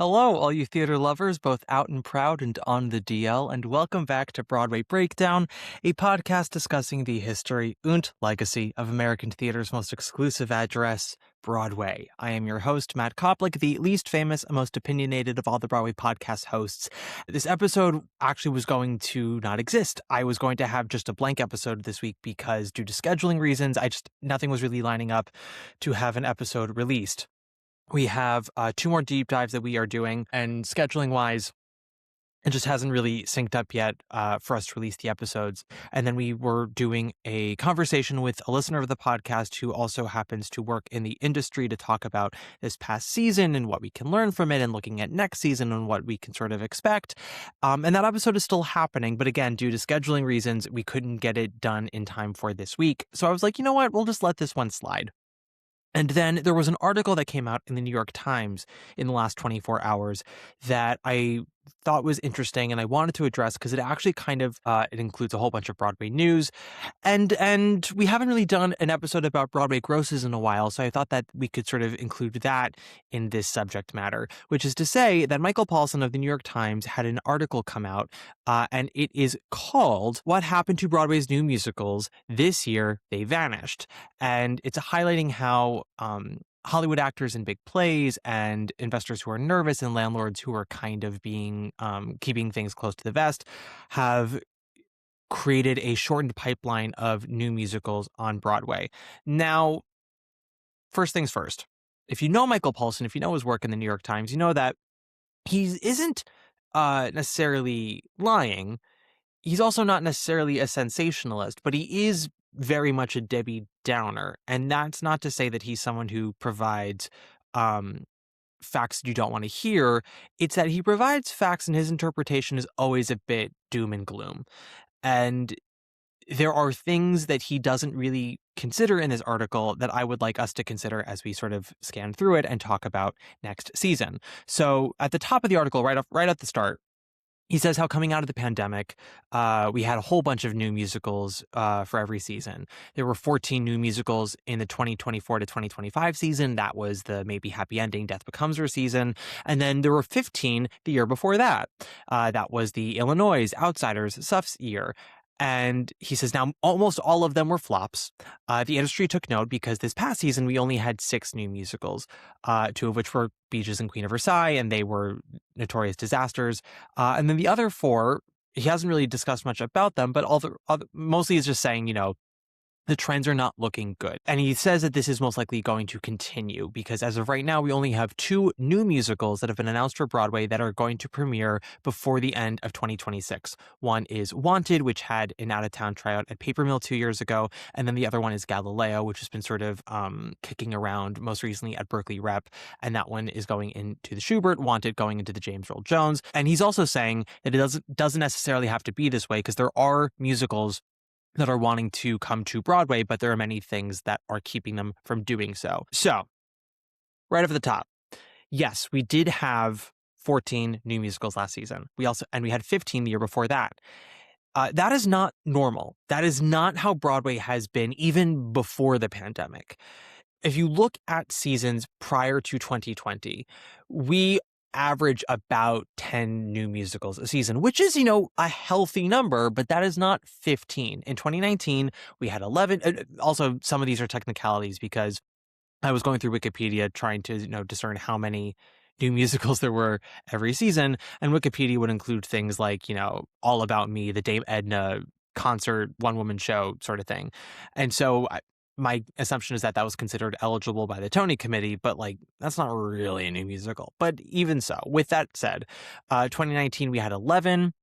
Hello, all you theater lovers, both out and proud and on the DL, and welcome back to Broadway Breakdown, a podcast discussing the history and legacy of American theater's most exclusive address, Broadway. I am your host, Matt Koplik, the least famous and most opinionated of all the Broadway podcast hosts. This episode actually was going to not exist. I was going to have just a blank episode this week because due to scheduling reasons, nothing was really lining up to have an episode released. We have two more deep dives that we are doing, and scheduling wise, it just hasn't really synced up yet for us to release the episodes. And then we were doing a conversation with a listener of the podcast who also happens to work in the industry to talk about this past season and what we can learn from it, and looking at next season and what we can sort of expect. And that episode is still happening, but again, due to scheduling reasons, we couldn't get it done in time for this week. So I was like, you know what, we'll just let this one slide. And then there was an article that came out in the New York Times in the last 24 hours that I thought was interesting and I wanted to address because it actually kind of it includes a whole bunch of Broadway news, and we haven't really done an episode about Broadway grosses in a while, so I thought that we could sort of include that in this subject matter, which is to say that Michael Paulson of the New York Times had an article come out, and it is called "What Happened to Broadway's New Musicals This Year They Vanished," and it's highlighting how Hollywood actors in big plays and investors who are nervous and landlords who are kind of being keeping things close to the vest have created a shortened pipeline of new musicals on Broadway. Now, first things first, if you know Michael Paulson, if you know his work in the New York Times, you know that he isn't necessarily lying. He's also not necessarily a sensationalist, but he is very much a Debbie Downer. And that's not to say that he's someone who provides facts that you don't want to hear. It's that he provides facts and his interpretation is always a bit doom and gloom. And there are things that he doesn't really consider in this article that I would like us to consider as we sort of scan through it and talk about next season. So at the top of the article, right at the start, he says how coming out of the pandemic, we had a whole bunch of new musicals for every season. There were 14 new musicals in the 2024 to 2025 season. That was the Maybe Happy Ending, Death Becomes Her season. And then there were 15 the year before that. That was the Illinois, Outsiders, Suff's year. And he says now almost all of them were flops. The industry took note because this past season we only had 6 new musicals, 2 of which were Beaches and Queen of Versailles, and they were notorious disasters. And then the other 4, he hasn't really discussed much about them, but mostly is just saying, the trends are not looking good. And he says that this is most likely going to continue because as of right now, we only have 2 new musicals that have been announced for Broadway that are going to premiere before the end of 2026. One is Wanted, which had an out-of-town tryout at Paper Mill 2 years ago. And then the other one is Galileo, which has been sort of kicking around most recently at Berkeley Rep. And that one is going into the Schubert, Wanted going into the James Earl Jones. And he's also saying that it doesn't necessarily have to be this way because there are musicals that are wanting to come to Broadway, but there are many things that are keeping them from doing so. So, right off the top, yes, we did have 14 new musicals last season. We had 15 the year before that. That is not normal. That is not how Broadway has been even before the pandemic. If you look at seasons prior to 2020, we average about 10 new musicals a season, which is, a healthy number, but that is not 15. In 2019, we had 11. Also, some of these are technicalities because I was going through Wikipedia trying to, discern how many new musicals there were every season. And Wikipedia would include things like, All About Me, the Dame Edna concert, one-woman show sort of thing. And so my assumption is that was considered eligible by the Tony Committee, but that's not really a new musical. But even so, with that said, 2019 we had 11.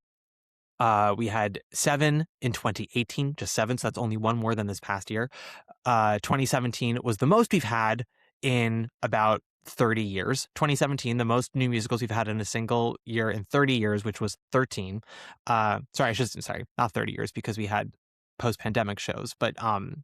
We had 7 in 2018, just 7. So that's only 1 more than this past year. 2017 was the most we've had in about 30 years. 2017, the most new musicals we've had in a single year in 30 years, which was 13. Not 30 years because we had post-pandemic shows, but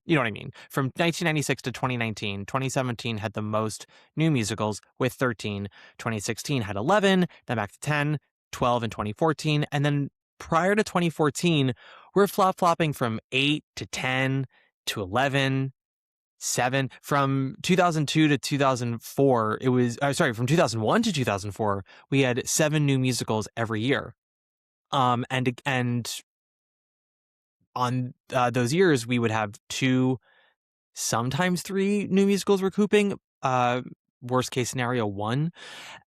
you know what I mean. From 1996 to 2019, 2017 had the most new musicals with 13. 2016 had 11, then back to 10, 12 in 2014, and then prior to 2014, we're flop-flopping from 8 to 10 to 11, from 2002 to 2004. It was from 2001 to 2004. We had 7 new musicals every year. And on those years, we would have 2, sometimes 3 new musicals recouping. Worst case scenario, 1.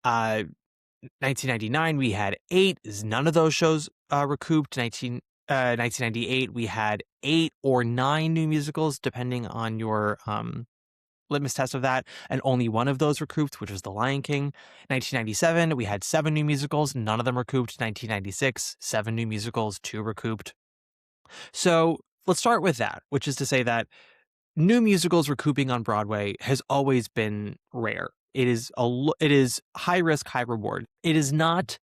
1999, we had 8. None of those shows recouped. 1998, we had 8 or 9 new musicals, depending on your litmus test of that, and only one of those recouped, which was The Lion King. 1997, we had 7 new musicals, none of them recouped. 1996, 7 new musicals, 2 recouped. So let's start with that, which is to say that new musicals recouping on Broadway has always been rare. It is high risk, high reward. It is not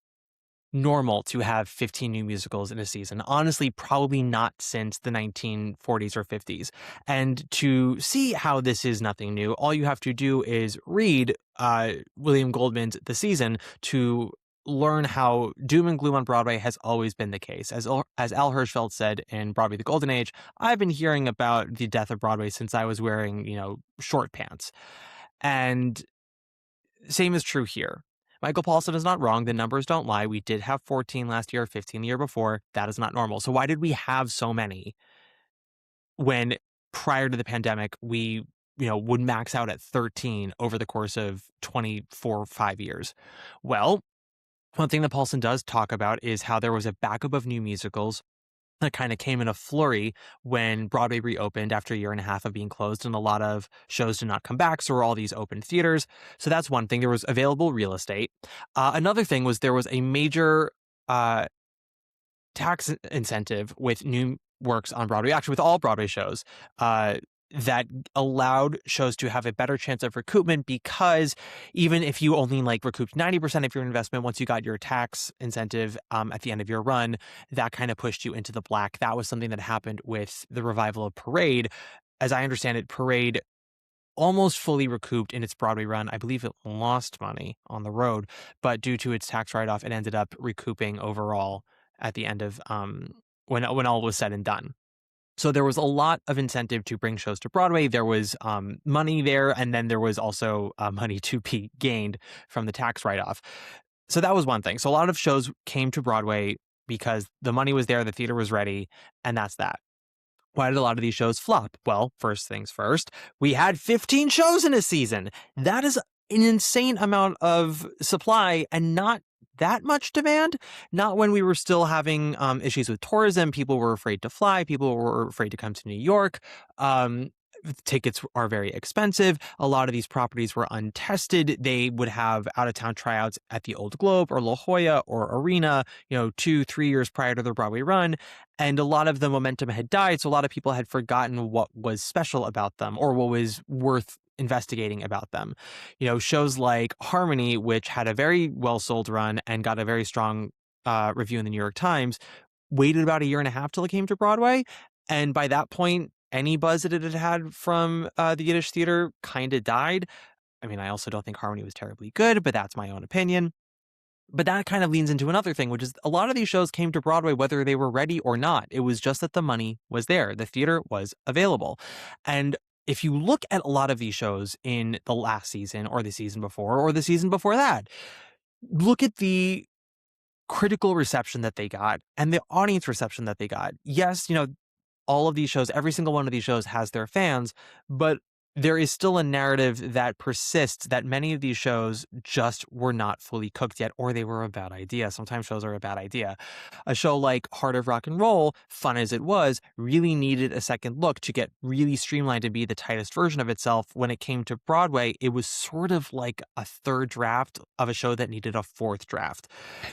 normal to have 15 new musicals in a season. Honestly, probably not since the 1940s or 50s. And to see how this is nothing new, all you have to do is read William Goldman's The Season to learn how doom and gloom on Broadway has always been the case. As Al Hirschfeld said in Broadway: The Golden Age, I've been hearing about the death of Broadway since I was wearing, short pants. And same is true here. Michael Paulson is not wrong. The numbers don't lie. We did have 14 last year, 15 the year before. That is not normal. So why did we have so many when prior to the pandemic, we, would max out at 13 over the course of 24, 5 years? Well, one thing that Paulson does talk about is how there was a backup of new musicals that kind of came in a flurry when Broadway reopened after a year and a half of being closed, and a lot of shows did not come back. So were all these open theaters. So that's one thing. There was available real estate. Another thing was there was a major tax incentive with new works on Broadway, actually with all Broadway shows, that allowed shows to have a better chance of recoupment, because even if you only recouped 90% of your investment, once you got your tax incentive at the end of your run, that kind of pushed you into the black. That was something that happened with the revival of Parade. As I understand it, Parade almost fully recouped in its Broadway run. I believe it lost money on the road, but due to its tax write-off, it ended up recouping overall at the end of when all was said and done. So there was a lot of incentive to bring shows to Broadway. There was money there, and then there was also money to be gained from the tax write-off. So that was one thing. So a lot of shows came to Broadway because the money was there, the theater was ready, and that's that. Why did a lot of these shows flop? Well, first things first, we had 15 shows in a season. That is an insane amount of supply and not that much demand. Not when we were still having issues with tourism. People were afraid to fly. People were afraid to come to New York. Tickets are very expensive. A lot of these properties were untested. They would have out-of-town tryouts at the Old Globe or La Jolla or Arena, 2-3 years prior to their Broadway run. And a lot of the momentum had died. So a lot of people had forgotten what was special about them or what was worth investigating about them. Shows like Harmony, which had a very well-sold run and got a very strong review in the New York Times, waited about a year and a half till it came to Broadway. And by that point, any buzz that it had had from the Yiddish theater kind of died. I mean, I also don't think Harmony was terribly good, but that's my own opinion. But that kind of leans into another thing, which is a lot of these shows came to Broadway whether they were ready or not. It was just that the money was there. The theater was available. And if you look at a lot of these shows in the last season or the season before or the season before that, look at the critical reception that they got and the audience reception that they got. Yes, all of these shows, every single one of these shows has their fans, but there is still a narrative that persists that many of these shows just were not fully cooked yet, or they were a bad idea. Sometimes shows are a bad idea. A show like Heart of Rock and Roll, fun as it was, really needed a second look to get really streamlined and be the tightest version of itself. When it came to Broadway, it was sort of like a third draft of a show that needed a fourth draft.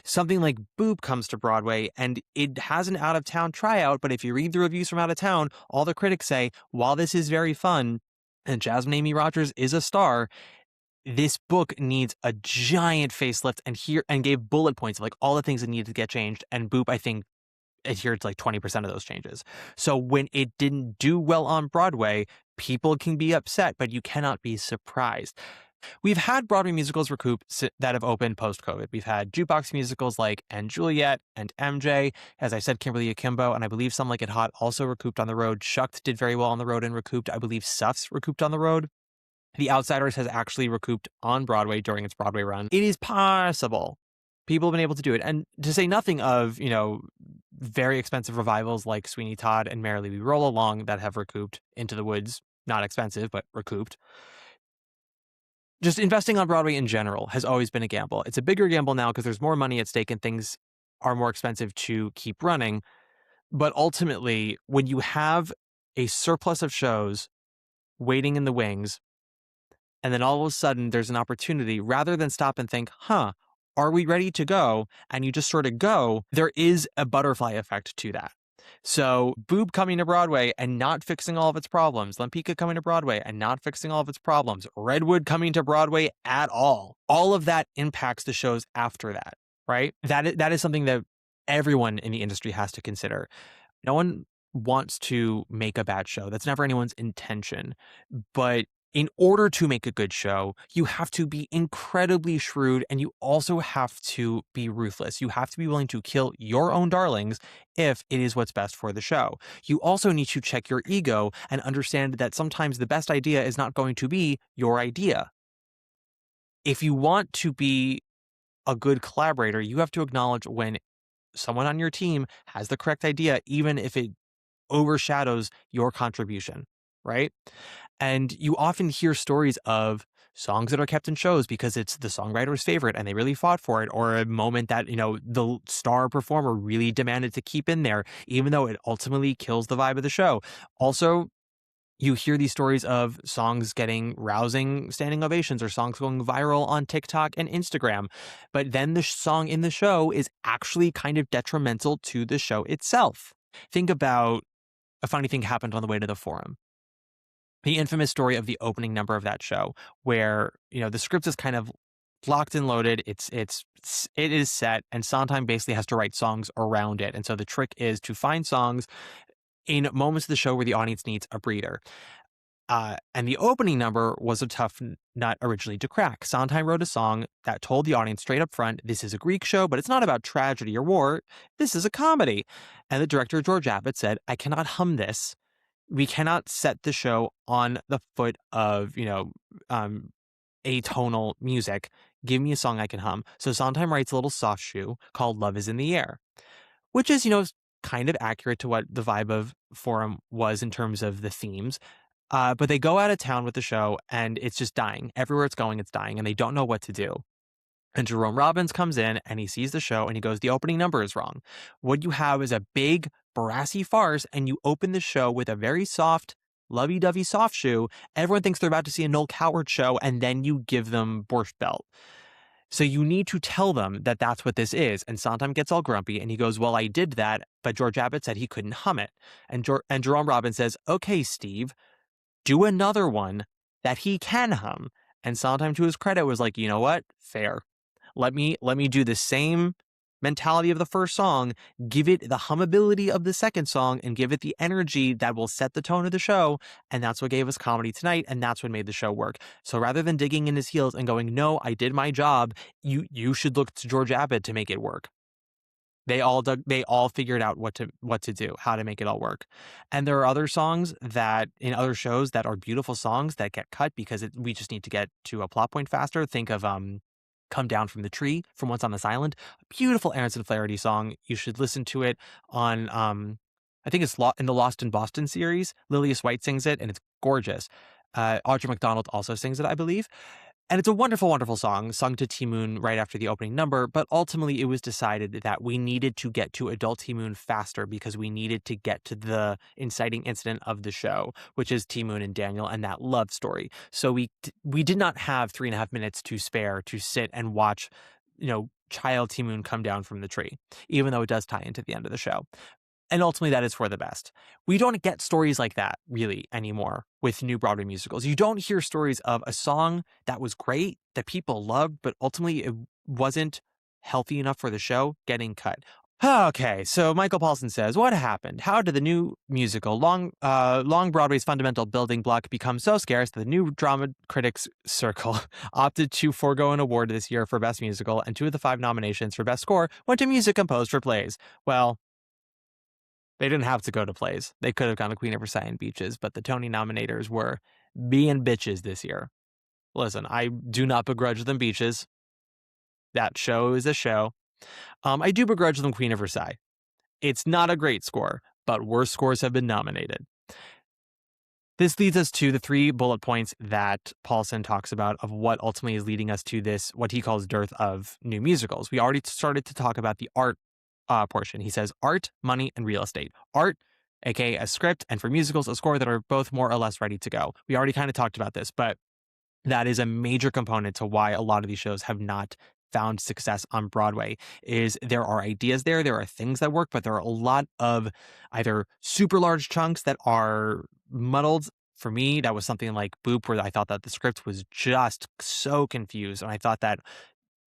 Something like Boop comes to Broadway, and it has an out-of-town tryout, but if you read the reviews from out of town, all the critics say, while this is very fun, and Jasmine Amy Rogers is a star, this book needs a giant facelift, and gave bullet points of all the things that needed to get changed. And Boop, I think, adhered to 20% of those changes. So when it didn't do well on Broadway, people can be upset, but you cannot be surprised. We've had Broadway musicals recoup that have opened post-COVID. We've had jukebox musicals like And Juliet and MJ. As I said, Kimberly Akimbo, and I believe Some Like It Hot also recouped on the road. Shucked did very well on the road and recouped. I believe Suffs recouped on the road. The Outsiders has actually recouped on Broadway during its Broadway run. It is possible. People have been able to do it. And to say nothing of, very expensive revivals like Sweeney Todd and Merrily We Roll Along that have recouped. Into the Woods, not expensive, but recouped. Just investing on Broadway in general has always been a gamble. It's a bigger gamble now because there's more money at stake and things are more expensive to keep running. But ultimately, when you have a surplus of shows waiting in the wings, and then all of a sudden there's an opportunity, rather than stop and think, are we ready to go? And you just sort of go, there is a butterfly effect to that. So Boob coming to Broadway and not fixing all of its problems, Lempicka coming to Broadway and not fixing all of its problems, Redwood coming to Broadway at all of that impacts the shows after that, right? That is something that everyone in the industry has to consider. No one wants to make a bad show. That's never anyone's intention. But in order to make a good show, you have to be incredibly shrewd and you also have to be ruthless. You have to be willing to kill your own darlings if it is what's best for the show. You also need to check your ego and understand that sometimes the best idea is not going to be your idea. If you want to be a good collaborator, you have to acknowledge when someone on your team has the correct idea, even if it overshadows your contribution, right? And you often hear stories of songs that are kept in shows because it's the songwriter's favorite and they really fought for it, or a moment that, the star performer really demanded to keep in there, even though it ultimately kills the vibe of the show. Also, you hear these stories of songs getting rousing standing ovations or songs going viral on TikTok and Instagram, but then the song in the show is actually kind of detrimental to the show itself. Think about a funny thing happened on the way to the Forum. The infamous story of the opening number of that show, where the script is kind of locked and loaded. It is set, and Sondheim basically has to write songs around it. And so the trick is to find songs in moments of the show where the audience needs a breather. And the opening number was a tough nut originally to crack. Sondheim wrote a song that told the audience straight up front, this is a Greek show, but it's not about tragedy or war. This is a comedy. And the director, George Abbott, said, I cannot hum this. We cannot set the show on the foot of, atonal music. Give me a song I can hum. So Sondheim writes a little soft shoe called Love is in the Air, which is, kind of accurate to what the vibe of Forum was in terms of the themes. But they go out of town with the show and it's just dying. Everywhere it's going, it's dying and they don't know what to do. And Jerome Robbins comes in and he sees the show and he goes, the opening number is wrong. What you have is a big brassy farce and you open the show with a very soft, lovey-dovey soft shoe. Everyone thinks they're about to see a Noel Coward show and then you give them Borscht Belt. So you need to tell them that that's what this is. And Sondheim gets all grumpy and he goes, well, I did that, but George Abbott said he couldn't hum it. And Jerome Robbins says, okay, Steve, do another one that he can hum. And Sondheim, to his credit, was like, you know what? Fair. Let me do the same mentality of the first song, give it the hummability of the second song, and give it the energy that will set the tone of the show. And that's what gave us Comedy Tonight, and that's what made the show work. So rather than digging in his heels and going, no, I did my job, you should look to George Abbott to make it work. They all figured out what to do, how to make it all work. And there are other songs that in other shows that are beautiful songs that get cut because we just need to get to a plot point faster. Think of Come Down from the Tree from Once on This Island, a beautiful Aronson Flaherty song. You should listen to it on I think it's in the Lost in Boston series. Lillias White sings it and it's gorgeous. Audra McDonald also sings it, I believe. And it's a wonderful, wonderful song, sung to T Moon right after the opening number, but ultimately it was decided that we needed to get to adult T Moon faster because we needed to get to the inciting incident of the show, which is T Moon and Daniel and that love story. So we did not have 3.5 minutes to spare to sit and watch, child T Moon come down from the tree, even though it does tie into the end of the show. And ultimately, that is for the best. We don't get stories like that, really, anymore with new Broadway musicals. You don't hear stories of a song that was great, that people loved, but ultimately it wasn't healthy enough for the show, getting cut. Okay, so Michael Paulson says, what happened? How did the new musical, Long Broadway's fundamental building block, become so scarce that the new drama critics circle opted to forego an award this year for Best Musical, and 2 of the 5 nominations for Best Score went to music composed for plays? Well, they didn't have to go to plays. They could have gone to Queen of Versailles and Beaches, but the Tony nominators were being bitches this year. Listen, I do not begrudge them Beaches. That show is a show. I do begrudge them Queen of Versailles. It's not a great score, but worse scores have been nominated. This leads us to the 3 bullet points that Paulson talks about of what ultimately is leading us to this, what he calls dearth of new musicals. We already started to talk about the art portion. He says art, money, and real estate. Art, aka a script, and for musicals, a score that are both more or less ready to go. We already kind of talked about this, but that is a major component to why a lot of these shows have not found success on Broadway. Is there are ideas there are things that work, but there are a lot of either super large chunks that are muddled. For me, that was something like Boop, where I thought that the script was just so confused, and I thought that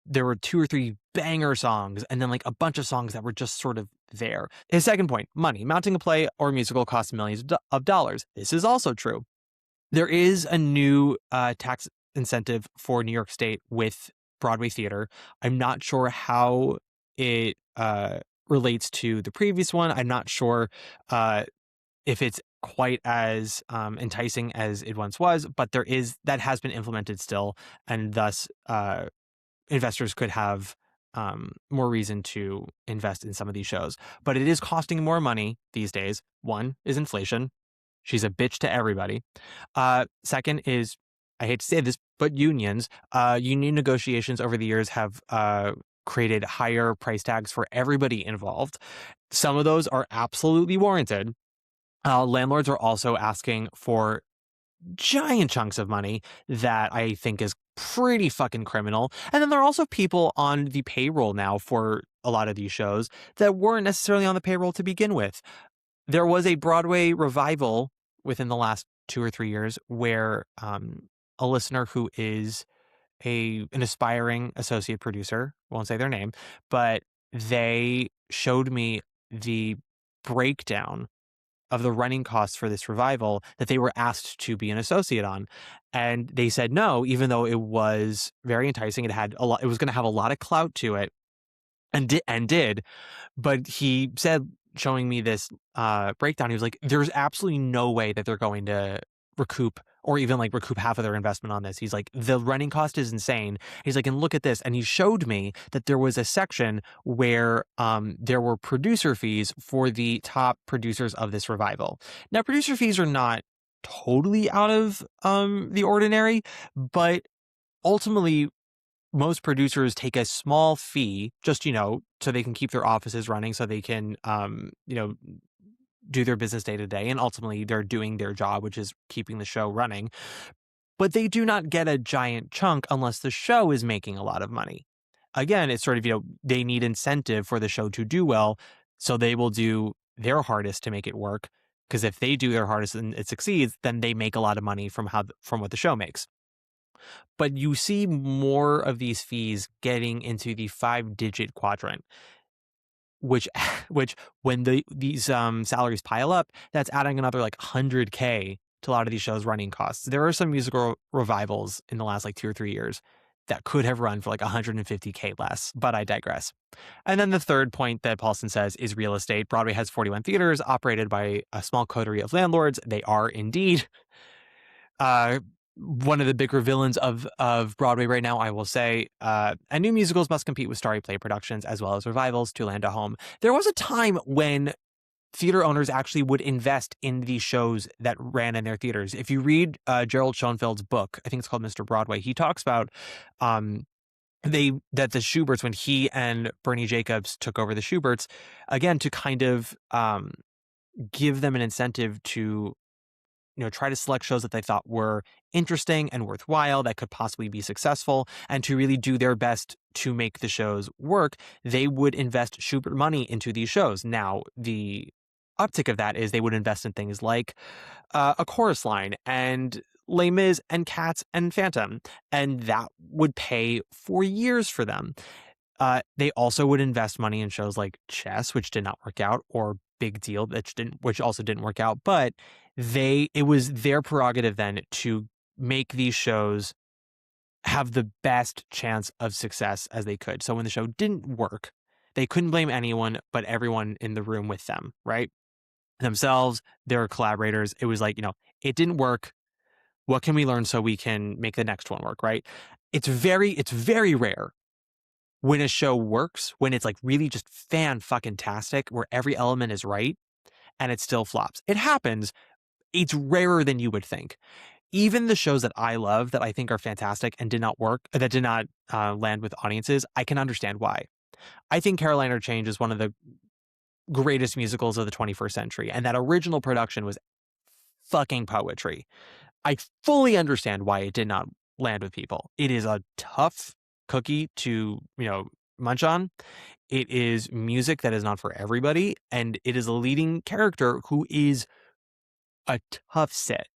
there were 2 or 3 banger songs and then like a bunch of songs that were just sort of there. His second point, money. Mounting a play or musical costs millions of dollars. This is also true. There is a new tax incentive for New York State with Broadway theater. I'm not sure how it relates to the previous one. I'm not sure if it's quite as enticing as it once was, but that has been implemented still, and thus investors could have more reason to invest in some of these shows. But it is costing more money these days. One is inflation. She's a bitch to everybody. Second is, I hate to say this, but unions. Union negotiations over the years have created higher price tags for everybody involved. Some of those are absolutely warranted. Landlords are also asking for giant chunks of money that I think is pretty fucking criminal. And then there are also people on the payroll now for a lot of these shows that weren't necessarily on the payroll to begin with. There was a Broadway revival within the last 2 or 3 years where a listener who is an aspiring associate producer, won't say their name, but they showed me the breakdown of the running costs for this revival that they were asked to be an associate on. And they said no, even though it was very enticing. It was going to have a lot of clout to it, and did. But he said, showing me this breakdown, he was like, there's absolutely no way that they're going to recoup or even like recoup half of their investment on this. He's like, the running cost is insane. He's like, and look at this. And he showed me that there was a section where there were producer fees for the top producers of this revival. Now, producer fees are not totally out of the ordinary, but ultimately most producers take a small fee just, so they can keep their offices running, so they can, do their business day to day. And ultimately they're doing their job, which is keeping the show running. But they do not get a giant chunk unless the show is making a lot of money. Again, it's sort of, they need incentive for the show to do well. So they will do their hardest to make it work. Because if they do their hardest and it succeeds, then they make a lot of money from what the show makes. But you see more of these fees getting into the 5-digit quadrant, which when these salaries pile up, that's adding another like $100K to a lot of these shows' running costs. There are some musical revivals in the last like 2 or 3 years that could have run for like $150K less, but I digress. And then the third point that Paulson says is real estate. Broadway has 41 theaters operated by a small coterie of landlords. They are indeed one of the bigger villains of Broadway right now, I will say. And new musicals must compete with starry play productions as well as revivals to land a home. There was a time when theater owners actually would invest in these shows that ran in their theaters. If you read Gerald Schoenfeld's book, I think it's called Mr. Broadway, he talks about that the Schuberts, when he and Bernie Jacobs took over the Schuberts, again, to kind of give them an incentive to try to select shows that they thought were interesting and worthwhile, that could possibly be successful, and to really do their best to make the shows work, they would invest Schubert money into these shows. Now, the uptick of that is they would invest in things like a chorus line and Les Mis and Cats and Phantom, and that would pay for years for them. They also would invest money in shows like Chess, which did not work out, or Big Deal, which also didn't work out. But it was their prerogative then to make these shows have the best chance of success as they could. So when the show didn't work, they couldn't blame anyone but everyone in the room with them, right? Themselves, their collaborators. It was like, it didn't work. What can we learn so we can make the next one work, right? It's very rare when a show works, when it's like really just fan-fucking-tastic, where every element is right, and it still flops. It happens. It's rarer than you would think. Even the shows that I love, that I think are fantastic and did not work, that did not land with audiences, I can understand why. I think Carolina Change is one of the greatest musicals of the 21st century, and that original production was fucking poetry. I fully understand why it did not land with people. It is a tough cookie to, munch on. It is music that is not for everybody, and it is a leading character who is a tough sit.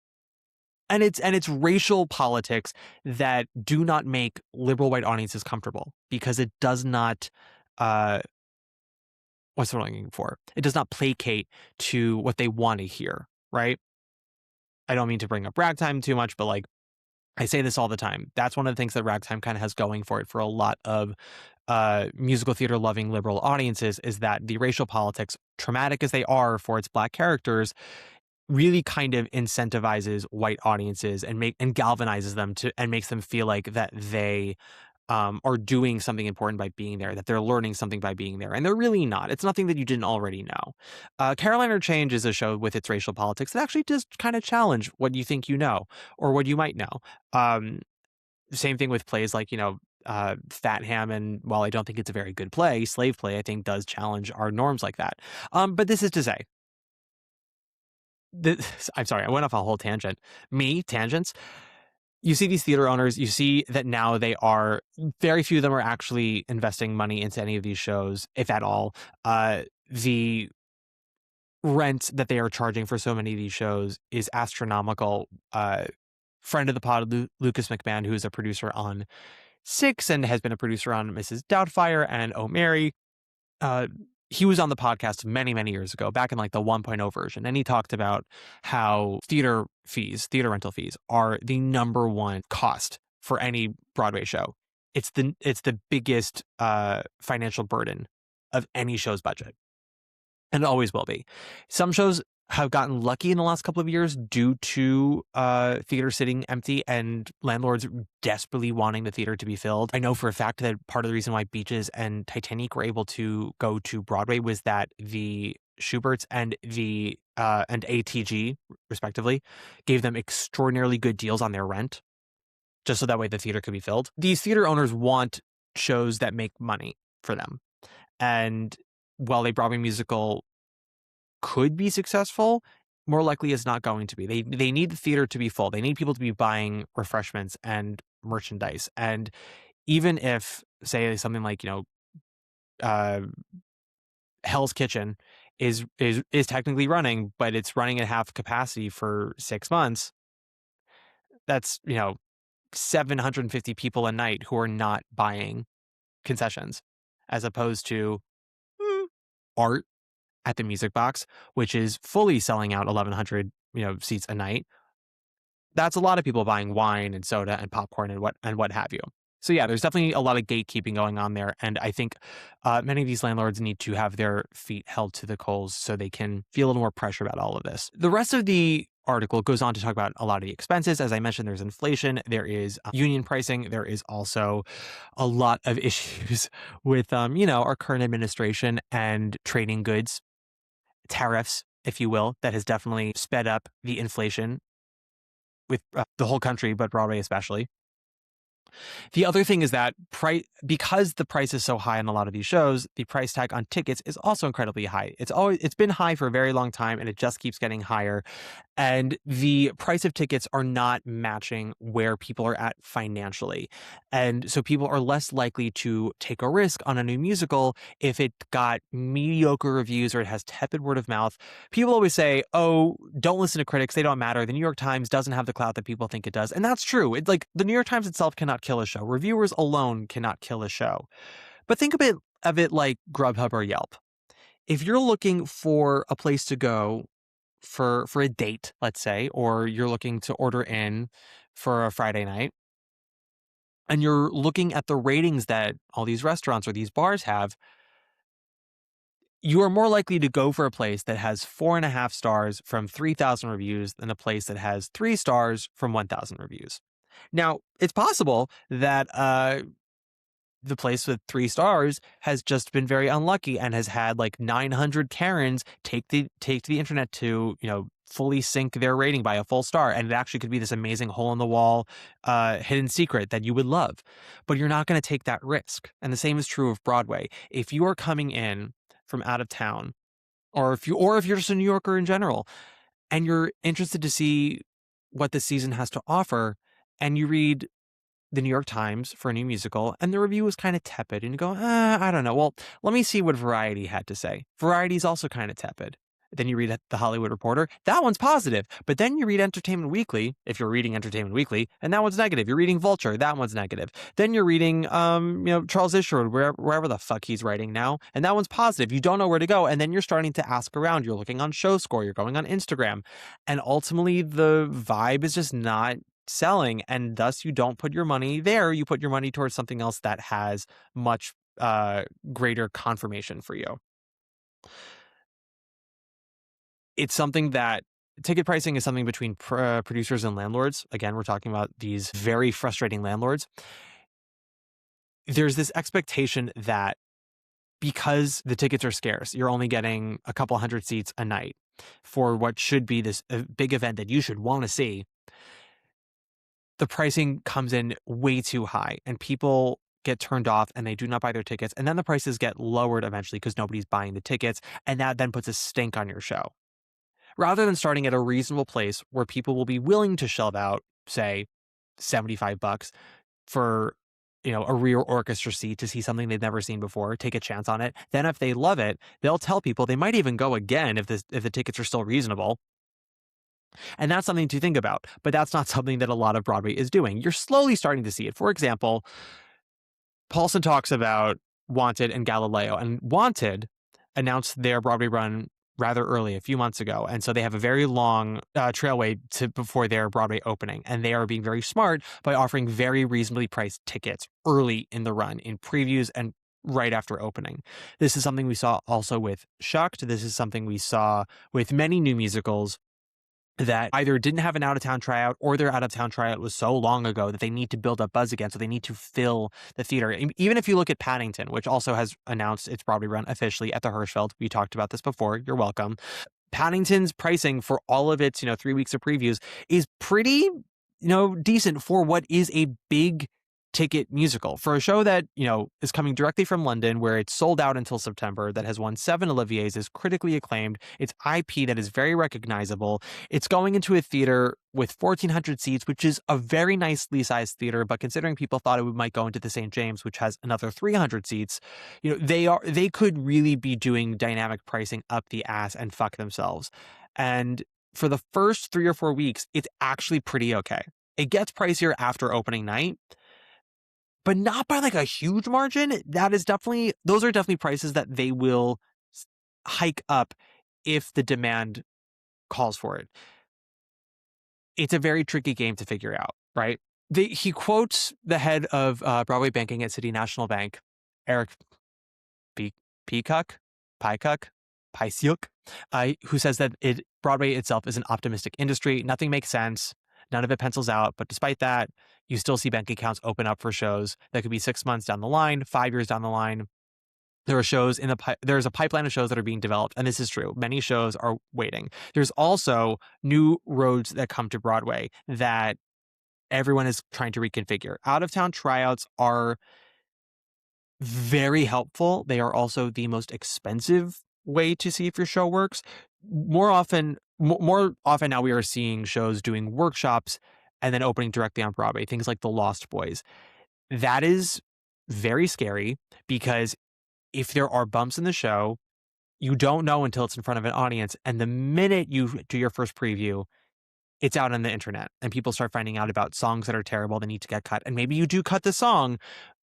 And it's racial politics that do not make liberal white audiences comfortable, because it does not what's the word I'm looking for? It does not placate to what they want to hear, right? I don't mean to bring up ragtime too much, but like, I say this all the time. That's one of the things that ragtime kind of has going for it for a lot of musical theater loving liberal audiences, is that the racial politics, traumatic as they are for its Black characters, really kind of incentivizes white audiences and galvanizes them and makes them feel like that they are doing something important by being there, that they're learning something by being there. And they're really not. It's nothing that you didn't already know. Carolina Change is a show with its racial politics that actually does kind of challenge what you think you know, or what you might know. Same thing with plays like, Fat Ham, and while I don't think it's a very good play, Slave Play, I think does challenge our norms like that. But this is to say, I'm sorry, I went off a whole tangent. Tangents. You see these theater owners, you see that now very few of them are actually investing money into any of these shows, if at all. The rent that they are charging for so many of these shows is astronomical. Friend of the pod, Lucas McMahon, who's a producer on Six and has been a producer on Mrs. Doubtfire and Oh Mary, he was on the podcast many, many years ago, back in like the 1.0 version. And he talked about how theater rental fees are the number one cost for any Broadway show. It's the biggest financial burden of any show's budget. And it always will be. Some shows have gotten lucky in the last couple of years due to theater sitting empty and landlords desperately wanting the theater to be filled. I know for a fact that part of the reason why Beaches and Titanic were able to go to Broadway was that the Schuberts and and ATG, respectively, gave them extraordinarily good deals on their rent, just so that way the theater could be filled. These theater owners want shows that make money for them. And while a Broadway musical could be successful, more likely it's not going to be. They need the theater to be full. They need people to be buying refreshments and merchandise. And even if, say, something like, Hell's Kitchen is technically running, but it's running at half capacity for 6 months, that's, 750 people a night who are not buying concessions, as opposed to art at the Music Box, which is fully selling out 1,100, seats a night. That's a lot of people buying wine and soda and popcorn and what have you. So yeah, there's definitely a lot of gatekeeping going on there, and I think many of these landlords need to have their feet held to the coals so they can feel a little more pressure about all of this. The rest of the article goes on to talk about a lot of the expenses. As I mentioned, there's inflation, there is union pricing, there is also a lot of issues with our current administration and trading goods, tariffs, if you will, that has definitely sped up the inflation with the whole country, but Broadway especially. The other thing is that because the price is so high on a lot of these shows, the price tag on tickets is also incredibly high. It's been high for a very long time, and it just keeps getting higher. And the price of tickets are not matching where people are at financially. And so people are less likely to take a risk on a new musical if it got mediocre reviews or it has tepid word of mouth. People always say, oh, don't listen to critics. They don't matter. The New York Times doesn't have the clout that people think it does. And that's true. It's like the New York Times itself cannot kill a show. Reviewers alone cannot kill a show. But think of it like Grubhub or Yelp. If you're looking for a place to go for a date, let's say, or you're looking to order in for a Friday night, and you're looking at the ratings that all these restaurants or these bars have, you are more likely to go for a place that has 4.5 stars from 3,000 reviews than a place that has 3 stars from 1,000 reviews. Now, it's possible that the place with 3 stars has just been very unlucky and has had like 900 Karens take to the internet to, fully sync their rating by a full star. And it actually could be this amazing hole in the wall, hidden secret that you would love. But you're not going to take that risk. And the same is true of Broadway. If you are coming in from out of town, or if you're just a New Yorker in general, and you're interested to see what the season has to offer, and you read the New York Times for a new musical, and the review was kind of tepid, and you go, I don't know. Well, let me see what Variety had to say. Variety's also kind of tepid. Then you read The Hollywood Reporter. That one's positive. But then you read Entertainment Weekly, if you're reading Entertainment Weekly, and that one's negative. You're reading Vulture. That one's negative. Then you're reading, Charles Isherwood, wherever the fuck he's writing now, and that one's positive. You don't know where to go. And then you're starting to ask around. You're looking on Show Score. You're going on Instagram. And ultimately, the vibe is just not selling, and thus you don't put your money there. You put your money towards something else that has much greater confirmation for you. It's something that ticket pricing is something between producers and landlords. Again, we're talking about these very frustrating landlords. There's this expectation that because the tickets are scarce, you're only getting a couple hundred seats a night for what should be this big event that you should want to see. The pricing comes in way too high, and people get turned off and they do not buy their tickets. And then the prices get lowered eventually because nobody's buying the tickets. And that then puts a stink on your show. Rather than starting at a reasonable place where people will be willing to shell out, say, $75 for, a real orchestra seat to see something they've never seen before, take a chance on it. Then if they love it, they'll tell people. They might even go again if the tickets are still reasonable. And that's something to think about. But that's not something that a lot of Broadway is doing. You're slowly starting to see it. For example, Paulson talks about Wanted and Galileo. And Wanted announced their Broadway run rather early, a few months ago. And so they have a very long trailway before their Broadway opening. And they are being very smart by offering very reasonably priced tickets early in the run, in previews and right after opening. This is something we saw also with Shucked. This is something we saw with many new musicals that either didn't have an out-of-town tryout, or their out-of-town tryout was so long ago that they need to build up buzz again, so they need to fill the theater. Even if you look at Paddington, which also has announced its Broadway run officially at the Hirschfeld. We talked about this before. You're welcome. Paddington's pricing for all of its, 3 weeks of previews is pretty, decent for what is a big ticket musical. For a show that, is coming directly from London, where it's sold out until September, that has won 7 Oliviers, is critically acclaimed, it's IP that is very recognizable. It's going into a theater with 1,400 seats, which is a very nicely sized theater, but considering people thought it might go into the St. James, which has another 300 seats, they could really be doing dynamic pricing up the ass and fuck themselves. And for the first 3 or 4 weeks, it's actually pretty okay. It gets pricier after opening night, but not by like a huge margin. Those are definitely prices that they will hike up if the demand calls for it. It's a very tricky game to figure out, right? He quotes the head of Broadway banking at City National Bank, Eric Peacock, who says that Broadway itself is an optimistic industry. Nothing makes sense. None of it pencils out. But despite that, you still see bank accounts open up for shows that could be 6 months down the line, 5 years down the line. There are shows there's a pipeline of shows that are being developed, and this is true. Many shows are waiting. There's also new roads that come to Broadway that everyone is trying to reconfigure. Out-of-town tryouts are very helpful. They are also the most expensive way to see if your show works. More often now we are seeing shows doing workshops and then opening directly on Broadway, things like The Lost Boys. That is very scary because if there are bumps in the show, you don't know until it's in front of an audience. And the minute you do your first preview, it's out on the internet and people start finding out about songs that are terrible that need to get cut. And maybe you do cut the song,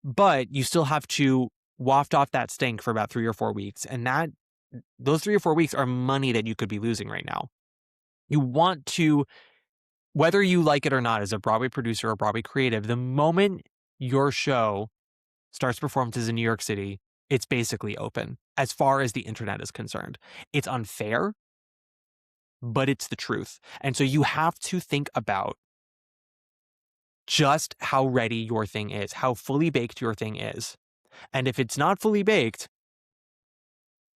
but you still have to waft off that stink for about 3 or 4 weeks. And those 3 or 4 weeks are money that you could be losing right now. You want to, whether you like it or not, as a Broadway producer or Broadway creative, the moment your show starts performances in New York City, it's basically open as far as the internet is concerned. It's unfair, but it's the truth. And so you have to think about just how ready your thing is, how fully baked your thing is. And if it's not fully baked,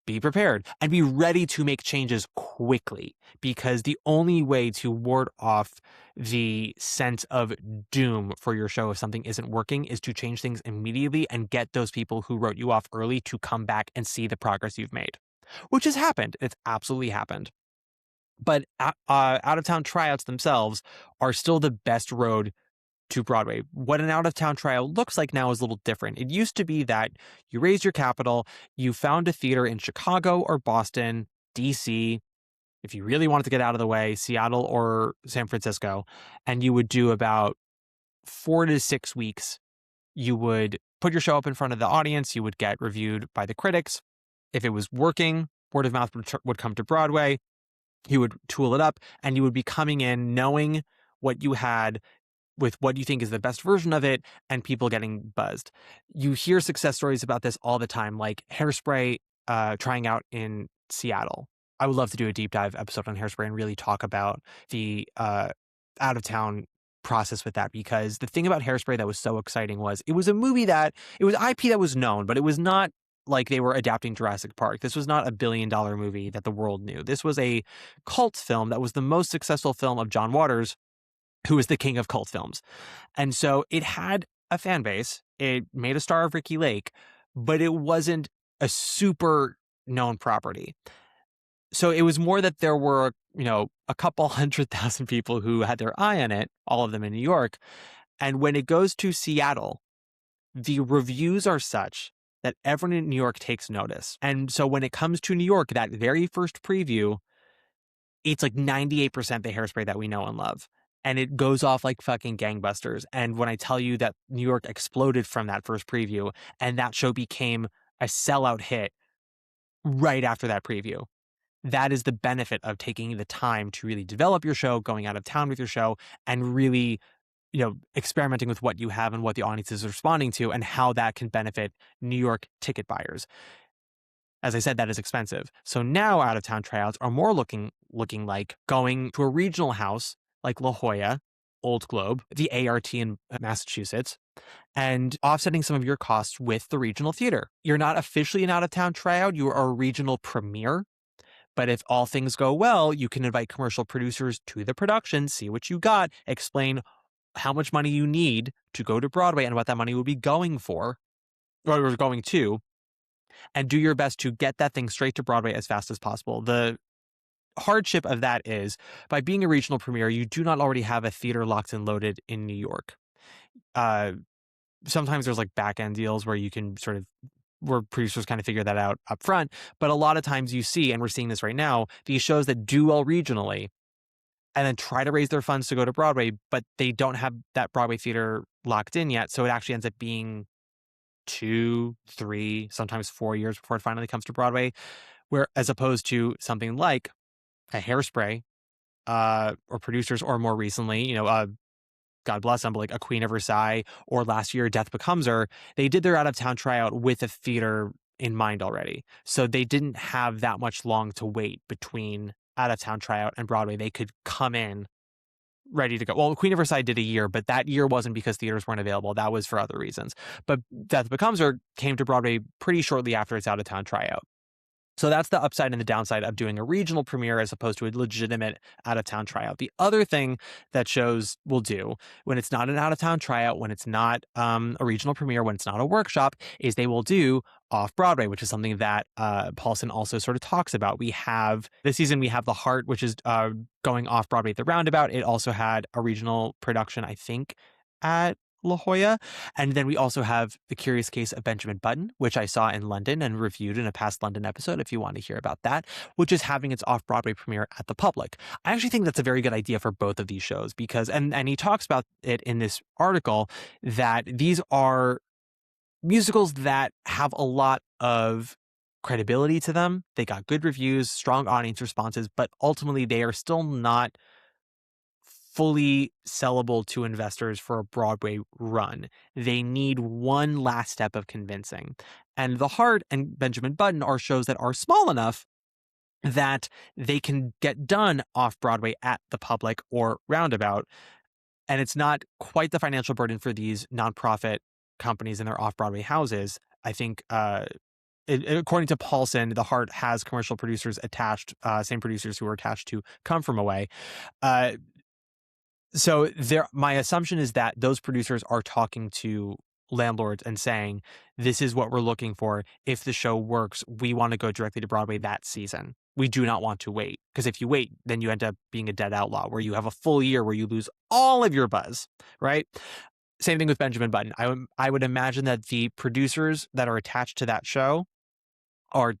be prepared and be ready to make changes quickly, because the only way to ward off the sense of doom for your show if something isn't working is to change things immediately and get those people who wrote you off early to come back and see the progress you've made, which has happened. It's absolutely happened. But out-of-town tryouts themselves are still the best road to Broadway. What an out-of-town tryout looks like now is a little different. It used to be that you raised your capital, you found a theater in Chicago or Boston, DC, if you really wanted to get out of the way, Seattle or San Francisco, and you would do about 4 to 6 weeks. You would put your show up in front of the audience, you would get reviewed by the critics. If it was working, word of mouth would come to Broadway. You would tool it up, and you would be coming in knowing what you had with what you think is the best version of it, and people getting buzzed. You hear success stories about this all the time, like Hairspray trying out in Seattle. I would love to do a deep dive episode on Hairspray and really talk about the out-of-town process with that, because the thing about Hairspray that was so exciting was it was a movie that, it was IP that was known, but it was not like they were adapting Jurassic Park. This was not a billion-dollar movie that the world knew. This was a cult film that was the most successful film of John Waters, who is the king of cult films. And so it had a fan base. It made a star of Ricky Lake, but it wasn't a super known property. So it was more that there were, a couple 100,000 people who had their eye on it, all of them in New York. And when it goes to Seattle, the reviews are such that everyone in New York takes notice. And so when it comes to New York, that very first preview, it's like 98% the Hairspray that we know and love. And it goes off like fucking gangbusters. And when I tell you that New York exploded from that first preview, and that show became a sellout hit right after that preview, that is the benefit of taking the time to really develop your show, going out of town with your show, and really, experimenting with what you have and what the audience is responding to, and how that can benefit New York ticket buyers. As I said, that is expensive. So now out-of-town tryouts are more looking like going to a regional house like La Jolla, Old Globe, the ART in Massachusetts, and offsetting some of your costs with the regional theater. You're not officially an out-of-town tryout, you are a regional premiere. But if all things go well, you can invite commercial producers to the production, see what you got, explain how much money you need to go to Broadway and what that money will be going for, or going to, and do your best to get that thing straight to Broadway as fast as possible. The hardship of that is, by being a regional premiere, you do not already have a theater locked and loaded in New York. Sometimes there's like back end deals where you can where producers kind of figure that out up front. But a lot of times you see, and we're seeing this right now, these shows that do well regionally and then try to raise their funds to go to Broadway, but they don't have that Broadway theater locked in yet. So it actually ends up being 2, 3, sometimes 4 years before it finally comes to Broadway, where as opposed to something like a Hairspray, or producers, or more recently, God bless them, but like a Queen of Versailles, or last year Death Becomes Her, they did their out-of-town tryout with a theater in mind already. So they didn't have that much long to wait between out-of-town tryout and Broadway. They could come in ready to go. Well, Queen of Versailles did a year, but that year wasn't because theaters weren't available. That was for other reasons. But Death Becomes Her came to Broadway pretty shortly after its out-of-town tryout. So that's the upside and the downside of doing a regional premiere as opposed to a legitimate out-of-town tryout. The other thing that shows will do when it's not an out-of-town tryout, when it's not a regional premiere, when it's not a workshop, is they will do off-Broadway, which is something that Paulson also sort of talks about. This season we have The Heart, which is going off-Broadway at the Roundabout. It also had a regional production, I think, at La Jolla. And then we also have The Curious Case of Benjamin Button, which I saw in London and reviewed in a past London episode if you want to hear about that, which is having its off-Broadway premiere at the Public. I actually think that's a very good idea for both of these shows because, and he talks about it in this article, that these are musicals that have a lot of credibility to them. They got good reviews, strong audience responses, but ultimately they are still not fully sellable to investors for a Broadway run. They need one last step of convincing. And The Heart and Benjamin Button are shows that are small enough that they can get done off Broadway at the Public or Roundabout. And it's not quite the financial burden for these nonprofit companies and their off Broadway houses. I think, according to Paulson, The Heart has commercial producers attached, same producers who were attached to Come From Away. So my assumption is that those producers are talking to landlords and saying, this is what we're looking for. If the show works, we want to go directly to Broadway that season. We do not want to wait. Because if you wait, then you end up being a dead outlaw where you have a full year where you lose all of your buzz, right? Same thing with Benjamin Button. I would imagine that the producers that are attached to that show are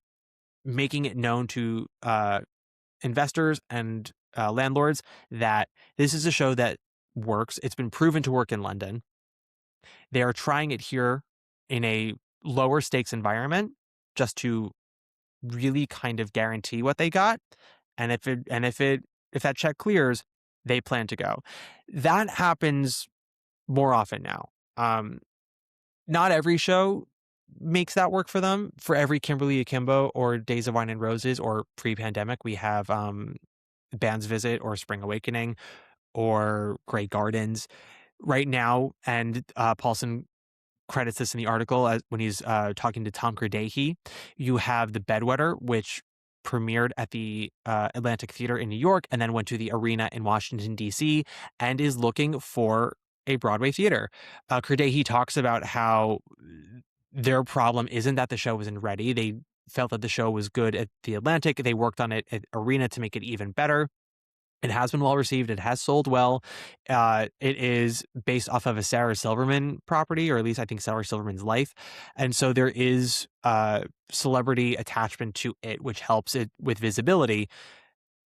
making it known to investors and landlords that this is a show that works. It's been proven to work in London. They are trying it here in a lower stakes environment just to really kind of guarantee what they got. And if that check clears, they plan to go. That happens more often now. Not every show makes that work for them. For every Kimberly Akimbo or Days of Wine and Roses or pre-pandemic, we have Band's Visit or Spring Awakening or Grey Gardens right now. And Paulson credits this in the article as when he's talking to Tom Crudahey. You have The Bedwetter, which premiered at the Atlantic Theater in New York and then went to the Arena in Washington, D.C. and is looking for a Broadway theater. Crudahey talks about how their problem isn't that the show wasn't ready. They felt that the show was good at the Atlantic. They worked on it at Arena to make it even better. It has been well received. It has sold well. It is based off of a Sarah Silverman property, or at least I think Sarah Silverman's life. And so there is celebrity attachment to it, which helps it with visibility.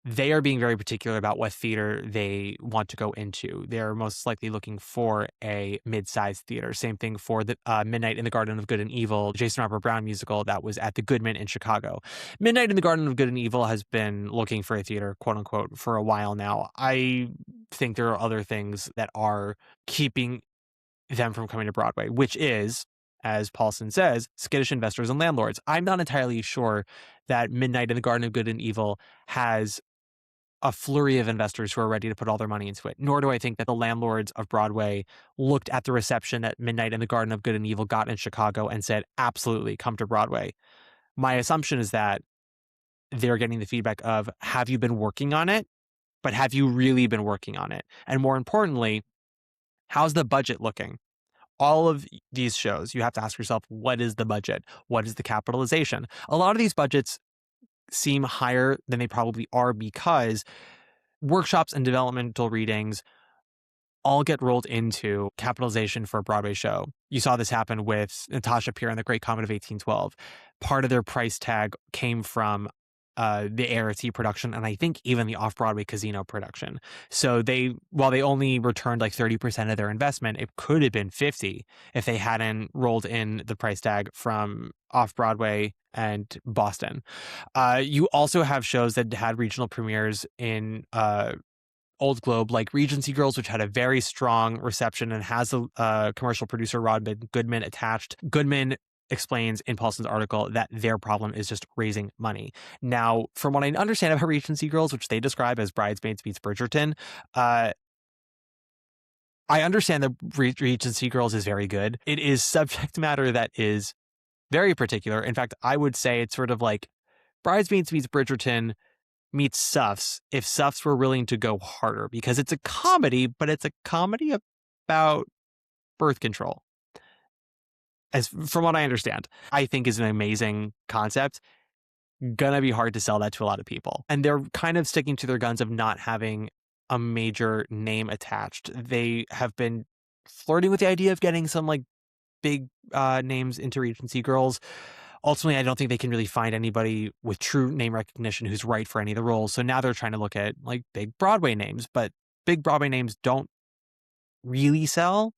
They are being very particular about what theater they want to go into. They're most likely looking for a mid-sized theater. Same thing for the Midnight in the Garden of Good and Evil, Jason Robert Brown musical that was at the Goodman in Chicago. Midnight in the Garden of Good and Evil has been looking for a theater, quote unquote, for a while now. I think there are other things that are keeping them from coming to Broadway, which is, as Paulson says, skittish investors and landlords. I'm not entirely sure that Midnight in the Garden of Good and Evil has a flurry of investors who are ready to put all their money into it. Nor do I think that the landlords of Broadway looked at the reception that Midnight in the Garden of Good and Evil got in Chicago and said, absolutely, come to Broadway. My assumption is that they're getting the feedback of, have you been working on it? But have you really been working on it? And more importantly, how's the budget looking? All of these shows, you have to ask yourself, what is the budget? What is the capitalization? A lot of these budgets seem higher than they probably are because workshops and developmental readings all get rolled into capitalization for a Broadway show. You saw this happen with Natasha Pierre and the Great Comet of 1812. Part of their price tag came from the ART production, and I think even the off-Broadway Casino production. So while they only returned like 30% of their investment, it could have been 50 if they hadn't rolled in the price tag from off-Broadway and Boston. You also have shows that had regional premieres in Old Globe, like Regency Girls, which had a very strong reception and has a commercial producer, Rodman Goodman, attached. Goodman explains in Paulson's article that their problem is just raising money. Now, from what I understand about Regency Girls, which they describe as Bridesmaids meets Bridgerton, I understand that Regency Girls is very good. It is subject matter that is very particular. In fact, I would say it's sort of like Bridesmaids meets Bridgerton meets Suffs if Suffs were willing to go harder, because it's a comedy, but it's a comedy about birth control. As from what I understand, I think is an amazing concept. Gonna be hard to sell that to a lot of people. And they're kind of sticking to their guns of not having a major name attached. They have been flirting with the idea of getting some like big names into Regency Girls. Ultimately, I don't think they can really find anybody with true name recognition who's right for any of the roles. So now they're trying to look at like big Broadway names, but big Broadway names don't really sell.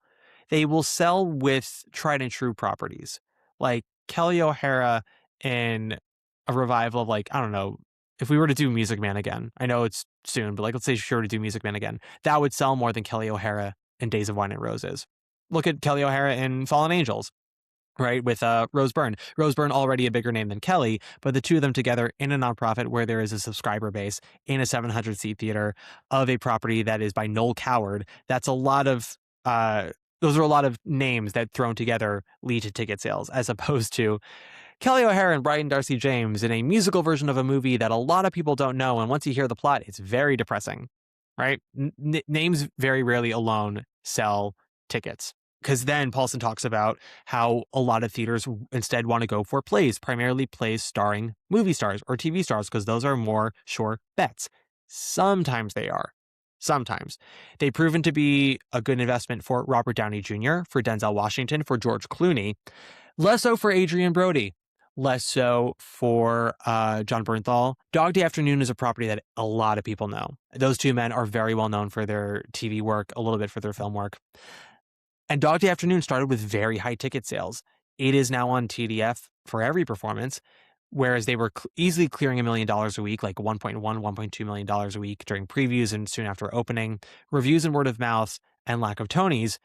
they will sell with tried and true properties. Like Kelly O'Hara in a revival of, like, I don't know, if we were to do Music Man again, I know it's soon, but like, let's say she were to do Music Man again, that would sell more than Kelly O'Hara in Days of Wine and Roses. Look at Kelly O'Hara in Fallen Angels, right? With Rose Byrne. Rose Byrne, already a bigger name than Kelly, but the two of them together in a nonprofit where there is a subscriber base in a 700-seat theater of a property that is by Noel Coward. That's a lot of, those are a lot of names that thrown together lead to ticket sales, as opposed to Kelly O'Hara and Brian Darcy James in a musical version of a movie that a lot of people don't know. And once you hear the plot, it's very depressing, right? Names very rarely alone sell tickets. Because then Paulson talks about how a lot of theaters instead want to go for plays, primarily plays starring movie stars or TV stars, because those are more sure bets. Sometimes they are. Sometimes. They've proven to be a good investment for Robert Downey Jr., for Denzel Washington, for George Clooney. Less so for Adrian Brody. Less so for John Bernthal. Dog Day Afternoon is a property that a lot of people know. Those two men are very well known for their TV work, a little bit for their film work. And Dog Day Afternoon started with very high ticket sales. It is now on TDF for every performance, whereas they were easily clearing $1 million a week, like $1.2 million a week during previews and soon after opening. Reviews and word of mouth and lack of Tonys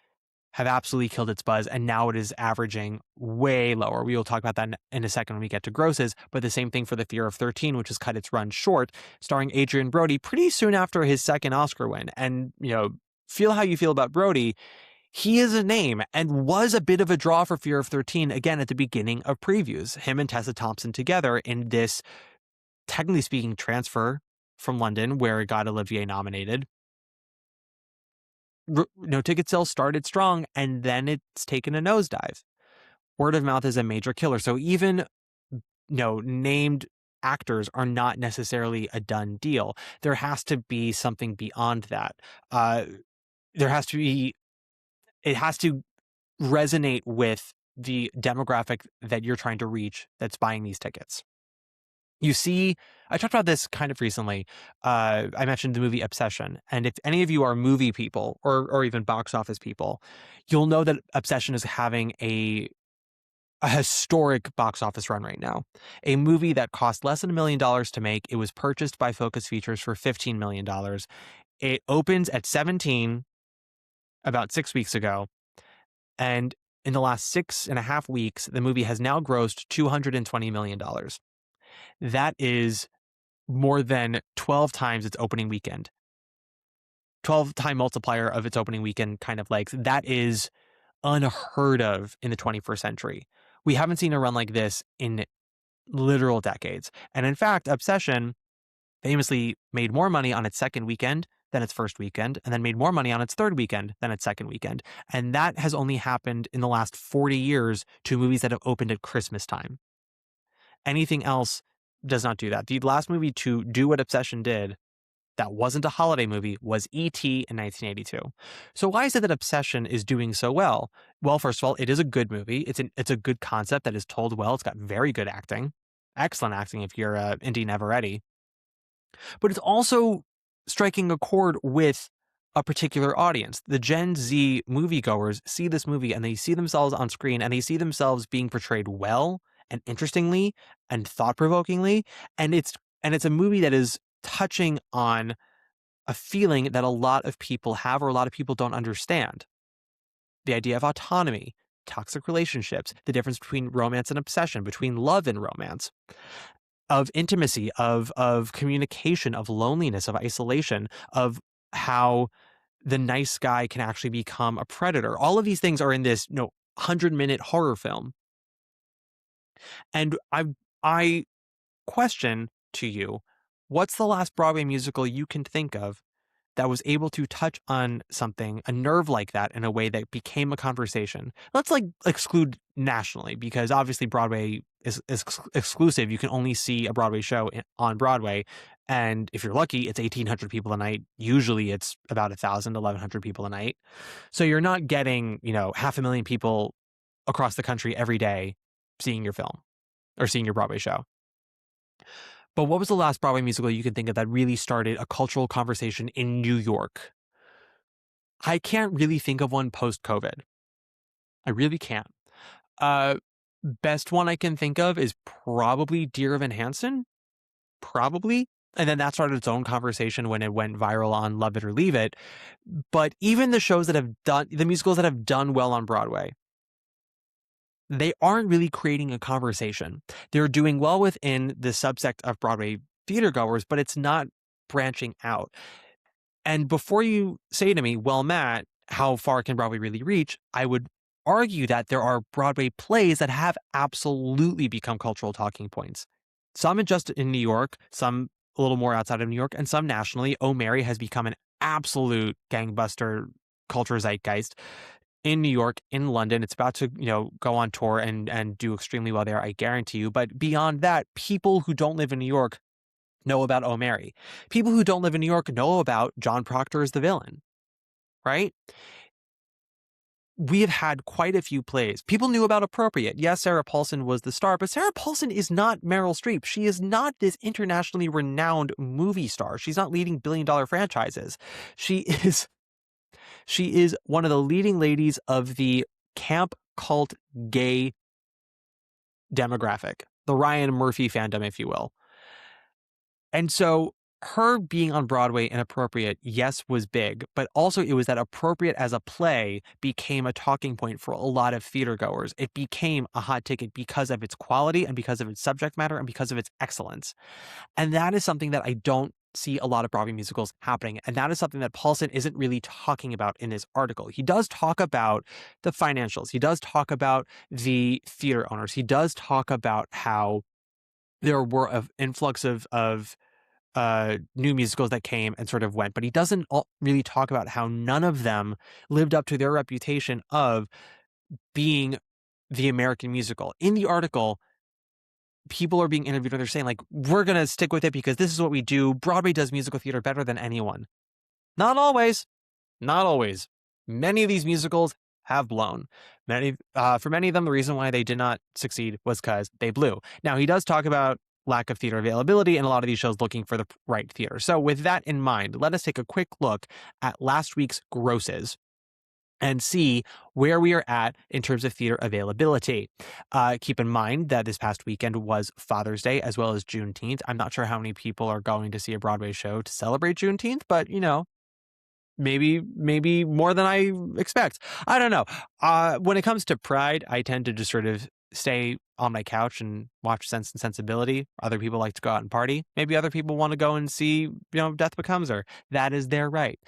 have absolutely killed its buzz, and now it is averaging way lower. We will talk about that in a second when we get to grosses, but the same thing for The Fear of 13, which has cut its run short, starring Adrian Brody pretty soon after his second Oscar win. And, feel how you feel about Brody. He is a name and was a bit of a draw for Fear of 13, again, at the beginning of previews. Him and Tessa Thompson together in this, technically speaking, transfer from London, where it got Olivier nominated. Ticket sales started strong, and then it's taken a nosedive. Word of mouth is a major killer. So even, named actors are not necessarily a done deal. There has to be something beyond that. It has to resonate with the demographic that you're trying to reach that's buying these tickets. You see, I talked about this kind of recently. I mentioned the movie Obsession. And if any of you are movie people or even box office people, you'll know that Obsession is having a historic box office run right now. A movie that cost less than $1 million to make. It was purchased by Focus Features for $15 million. It opens at 17 about 6 weeks ago. And in the last 6.5 weeks, the movie has now grossed $220 million. That is more than 12 times its opening weekend. 12-time multiplier of its opening weekend kind of legs. That is unheard of in the 21st century. We haven't seen a run like this in literal decades. And in fact, Obsession famously made more money on its second weekend than its first weekend, and then made more money on its third weekend than its second weekend. And that has only happened in the last 40 years to movies that have opened at Christmas time. Anything else does not do that. The last movie to do what Obsession did that wasn't a holiday movie was E.T. in 1982. So why is it that Obsession is doing so well? Well, first of all, it is a good movie. It's a good concept that is told well. It's got very good acting. Excellent acting if you're Indy Neveretti. But it's also striking a chord with a particular audience. The Gen Z moviegoers see this movie and they see themselves on screen and they see themselves being portrayed well and interestingly and thought-provokingly. And it's a movie that is touching on a feeling that a lot of people have or a lot of people don't understand. The idea of autonomy, toxic relationships, the difference between romance and obsession, between love and romance, of intimacy, of communication, of loneliness, of isolation, of how the nice guy can actually become a predator. All of these things are in this 100-minute horror film. And I question to you, what's the last Broadway musical you can think of that was able to touch on something, a nerve like that, in a way that became a conversation? Let's exclude nationally, because obviously Broadway is exclusive. You can only see a Broadway show on Broadway. And if you're lucky, it's 1,800 people a night. Usually it's about 1,000, 1,100 people a night. So you're not getting, 500,000 people across the country every day seeing your film or seeing your Broadway show. But what was the last Broadway musical you can think of that really started a cultural conversation in New York? I can't really think of one post-COVID. I really can't. Uh, Best one I can think of is probably Dear Evan Hansen. Probably. And then that started its own conversation when it went viral on Love It or Leave It. But even the shows that have done, the musicals that have done well on Broadway, they aren't really creating a conversation. They're doing well within the subsect of Broadway theater goers, but it's not branching out. And before you say to me, well, Matt, how far can Broadway really reach? I would argue that there are Broadway plays that have absolutely become cultural talking points. Some just in New York, some a little more outside of New York, and some nationally. Oh, Mary has become an absolute gangbuster culture zeitgeist in New York, in London. It's about to, go on tour and do extremely well there, I guarantee you. But beyond that, people who don't live in New York know about Oh Mary. People who don't live in New York know about John Proctor as the villain, right? We have had quite a few plays. People knew about Appropriate. Yes, Sarah Paulson was the star, but Sarah Paulson is not Meryl Streep. She is not this internationally renowned movie star. She's not leading billion-dollar franchises. She is one of the leading ladies of the camp cult gay demographic, the Ryan Murphy fandom, if you will. And so her being on Broadway and Appropriate, yes, was big, but also it was that Appropriate as a play became a talking point for a lot of theater goers. It became a hot ticket because of its quality and because of its subject matter and because of its excellence. And that is something that I don't see a lot of Broadway musicals happening. And that is something that Paulson isn't really talking about in this article. He does talk about the financials. He does talk about the theater owners. He does talk about how there were an influx of new musicals that came and sort of went, but he doesn't really talk about how none of them lived up to their reputation of being the American musical. In the article, people are being interviewed and they're saying, like, we're going to stick with it because this is what we do. Broadway does musical theater better than anyone. Not always. Not always. Many of these musicals have blown. For many of them, the reason why they did not succeed was because they blew. Now, he does talk about lack of theater availability and a lot of these shows looking for the right theater. So with that in mind, let us take a quick look at last week's grosses and see where we are at in terms of theater availability. Keep in mind that this past weekend was Father's Day as well as Juneteenth. I'm not sure how many people are going to see a Broadway show to celebrate Juneteenth, but maybe more than I expect. I don't know. When it comes to Pride, I tend to just sort of stay on my couch and watch Sense and Sensibility. Other people like to go out and party. Maybe other people want to go and see, Death Becomes Her. That is their right.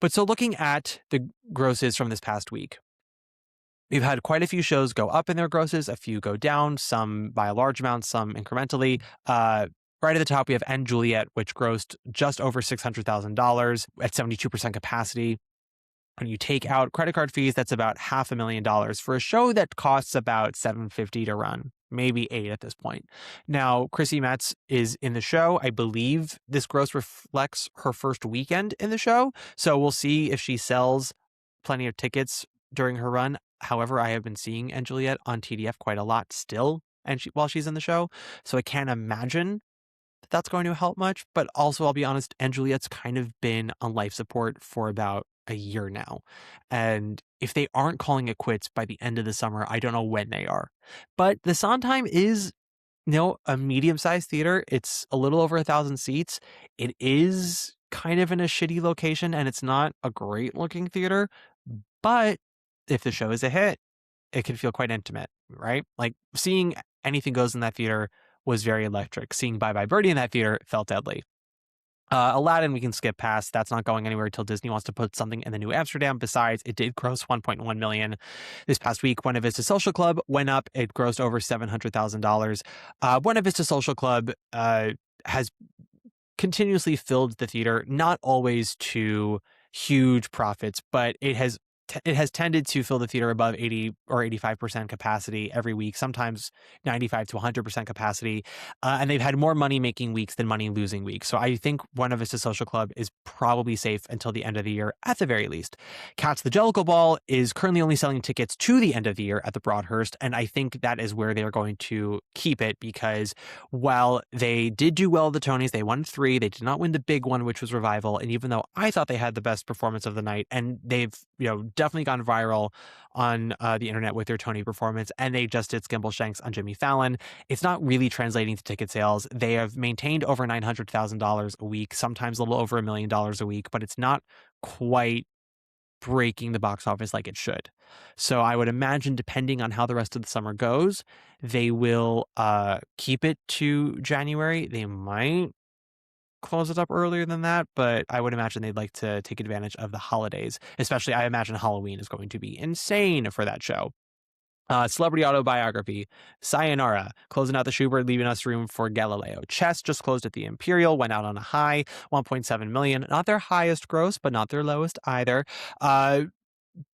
But so looking at the grosses from this past week, we've had quite a few shows go up in their grosses, a few go down, some by a large amount, some incrementally. Right at the top, we have & Juliet, which grossed just over $600,000 at 72% capacity. When you take out credit card fees, that's about $500,000 for a show that costs about $750 to run, maybe $8 at this point. Now, Chrissy Metz is in the show. I believe this gross reflects her first weekend in the show, so we'll see if she sells plenty of tickets during her run. However, I have been seeing & Juliet on TDF quite a lot still, and while she's in the show, so I can't imagine that's going to help much. But also, I'll be honest, & Juliet's kind of been on life support for about a year now. And if they aren't calling it quits by the end of the summer, I don't know when they are. But the Sondheim is, a medium-sized theater. It's a little over 1,000 seats. It is kind of in a shitty location, and it's not a great-looking theater. But if the show is a hit, it can feel quite intimate, right? Like, seeing Anything Goes in that theater was very electric. Seeing Bye Bye Birdie in that theater felt deadly. Aladdin, we can skip past. That's not going anywhere until Disney wants to put something in the New Amsterdam. Besides, it did gross $1.1 million this past week. Buena Vista Social Club went up. It grossed over $700,000. Buena Vista Social Club has continuously filled the theater, not always to huge profits, but it has tended to fill the theater above 80 or 85% capacity every week, sometimes 95 to 100% capacity. And they've had more money-making weeks than money-losing weeks. So I think Buena Vista Social Club is probably safe until the end of the year, at the very least. Cats the Jellicle Ball is currently only selling tickets to the end of the year at the Broadhurst, and I think that is where they're going to keep it, because while they did do well at the Tonys, they won 3, they did not win the big one, which was Revival, and even though I thought they had the best performance of the night, and they've definitely gone viral on the internet with their Tony performance, and they just did Skimbleshanks on Jimmy Fallon. It's not really translating to ticket sales. They have maintained over $900,000 a week, sometimes a little over $1 million a week, but it's not quite breaking the box office like it should. So I would imagine, depending on how the rest of the summer goes, they will keep it to January. They might close it up earlier than that, but I would imagine they'd like to take advantage of the holidays. Especially, I imagine Halloween is going to be insane for that show. Celebrity autobiography, Sayonara, closing out the Schubert, leaving us room for Galileo. Chess just closed at the Imperial, went out on a high, 1.7 million. Not their highest gross, but not their lowest either.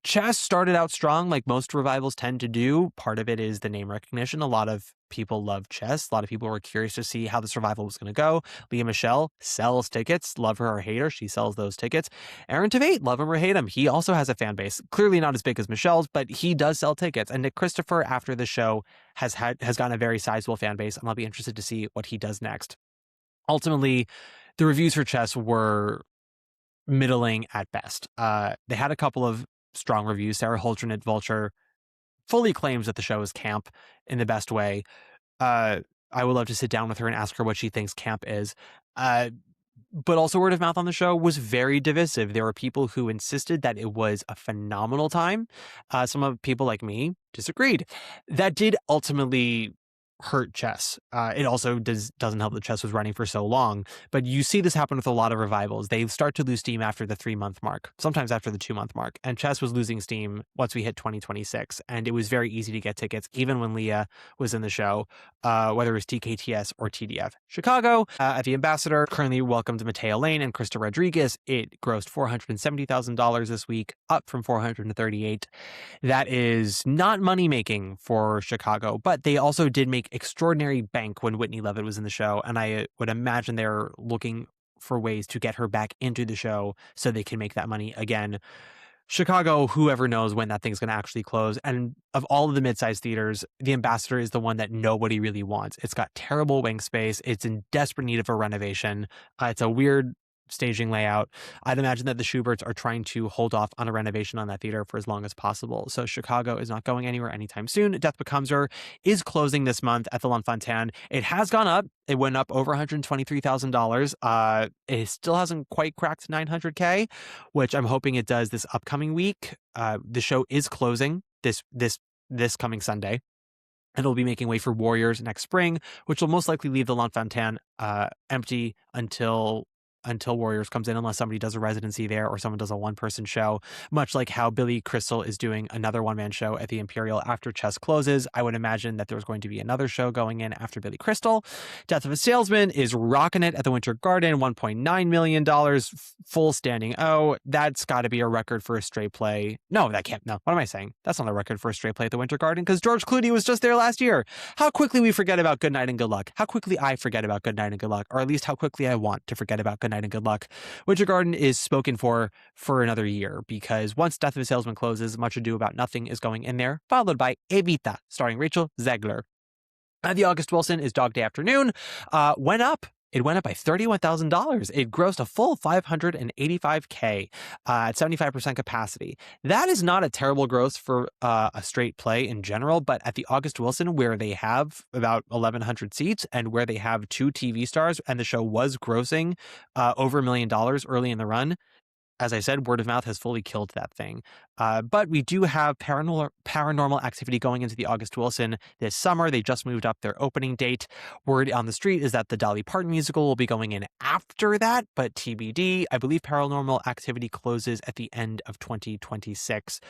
Chess started out strong, like most revivals tend to do. Part of it is the name recognition. A lot of people love Chess. A lot of people were curious to see how this revival was going to go. Leah Michele sells tickets. Love her or hate her, she sells those tickets. Aaron Tveit, love him or hate him, he also has a fan base. Clearly not as big as Michelle's, but he does sell tickets. And Nick Christopher, after the show, has gotten a very sizable fan base, and I'll be interested to see what he does next. Ultimately, the reviews for Chess were middling at best. They had a couple of strong reviews. Sarah Holdren at Vulture fully claims that the show is camp in the best way. I would love to sit down with her and ask her what she thinks camp is. But also, word of mouth on the show was very divisive. There were people who insisted that it was a phenomenal time. Some of people like me disagreed. That did ultimately hurt Chess. It also doesn't help that Chess was running for so long. But you see this happen with a lot of revivals. They start to lose steam after the 3-month mark, sometimes after the 2-month mark. And Chess was losing steam once we hit 2026. And it was very easy to get tickets, even when Leah was in the show, whether it was TKTS or TDF. Chicago, at the Ambassador, currently welcomed Mateo Lane and Krista Rodriguez. It grossed $470,000 this week, up from $438,000. That is not money making for Chicago, but they also did make extraordinary bank when Whitney Levitt was in the show, and I would imagine they're looking for ways to get her back into the show so they can make that money again. Chicago, whoever knows when that thing's going to actually close. And of all of the mid-sized theaters, the Ambassador is the one that nobody really wants. It's got terrible wing space. It's in desperate need of a renovation. It's a weird staging layout. I'd imagine that the Schuberts are trying to hold off on a renovation on that theater for as long as possible. So Chicago is not going anywhere anytime soon. Death Becomes Her is closing this month at the L'Enfantine. It has gone up. It went up over $123,000. It still hasn't quite cracked $900K, which I'm hoping it does this upcoming week. The show is closing this coming Sunday. And it'll be making way for Warriors next spring, which will most likely leave the L'Enfantine empty until Warriors comes in, unless somebody does a residency there or someone does a one-person show, much like how Billy Crystal is doing another one-man show at the Imperial after Chess closes. I would imagine that there's going to be another show going in after Billy Crystal. Death of a Salesman is rocking it at the Winter Garden, $1.9 million, full standing O. That's got to be a record for a straight play. No, that can't. No, what am I saying? That's not a record for a straight play at the Winter Garden, because George Clooney was just there last year. How quickly we forget about Good Night and Good Luck. How quickly I forget about Good Night and Good Luck, or at least how quickly I want to forget about Good Night and Good Luck. Winter Garden is spoken for another year, because once Death of a Salesman closes, Much Ado About Nothing is going in there, followed by Evita, starring Rachel Zegler. The August Wilson is Dog Day Afternoon. Went up. It went up by $31,000. It grossed a full $585K at 75% capacity. That is not a terrible gross for a straight play in general, but at the August Wilson, where they have about 1,100 seats and where they have 2 TV stars, and the show was grossing over $1 million early in the run, as I said, word of mouth has fully killed that thing. But we do have paranormal activity going into the August Wilson this summer. They just moved up their opening date. Word on the street is that the Dolly Parton musical will be going in after that, but TBD. I believe paranormal activity closes at the end of 2026,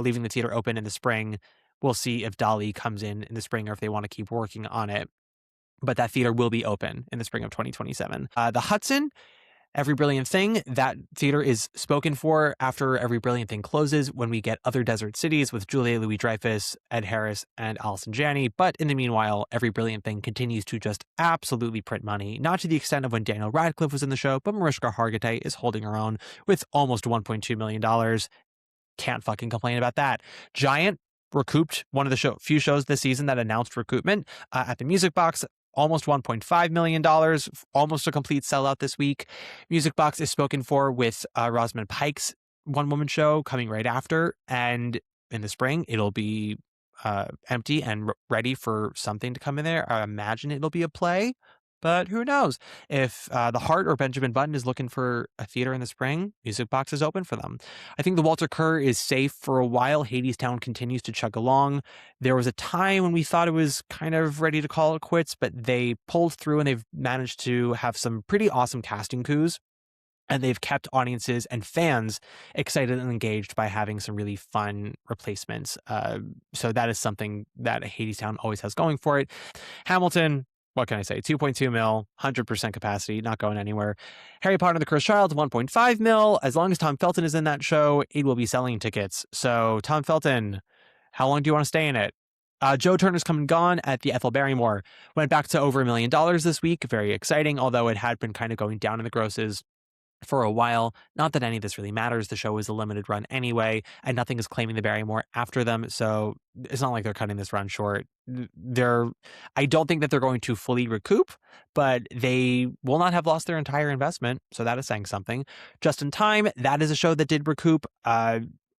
leaving the theater open in the spring. We'll see if Dolly comes in the spring or if they want to keep working on it. But that theater will be open in the spring of 2027. The Hudson, Every Brilliant Thing, that theater is spoken for after Every Brilliant Thing closes, when we get Other Desert Cities with Julia Louis-Dreyfus, Ed Harris, and Allison Janney. But in the meanwhile, Every Brilliant Thing continues to just absolutely print money, not to the extent of when Daniel Radcliffe was in the show, but Mariska Hargitay is holding her own with almost $1.2 million. Can't fucking complain about that. Giant recouped one of the few shows this season that announced recoupment at the Music Box. Almost $1.5 million, almost a complete sellout this week. Music Box is spoken for with Rosamund Pike's one-woman show coming right after, and in the spring it'll be empty and ready for something to come in there. I imagine it'll be a play, but who knows? If the Hart or Benjamin Button is looking for a theater in the spring, Music Box is open for them. I think the Walter Kerr is safe for a while. Hadestown continues to chug along. There was a time when we thought it was kind of ready to call it quits, but they pulled through and they've managed to have some pretty awesome casting coups. And they've kept audiences and fans excited and engaged by having some really fun replacements. So that is something that Hadestown always has going for it. Hamilton, what can I say? 2.2 mil, 100% capacity, not going anywhere. Harry Potter and the Cursed Child, 1.5 mil. As long as Tom Felton is in that show, it will be selling tickets. So Tom Felton, how long do you want to stay in it? Joe Turner's Come and Gone at the Ethel Barrymore went back to over $1 million this week. Very exciting, although it had been kind of going down in the grosses for a while. Not that any of this really matters. The show is a limited run anyway, and nothing is claiming the Barrymore after them. So it's not like they're cutting this run short. I don't think that they're going to fully recoup, but they will not have lost their entire investment. So that is saying something. Just in Time, that is a show that did recoup.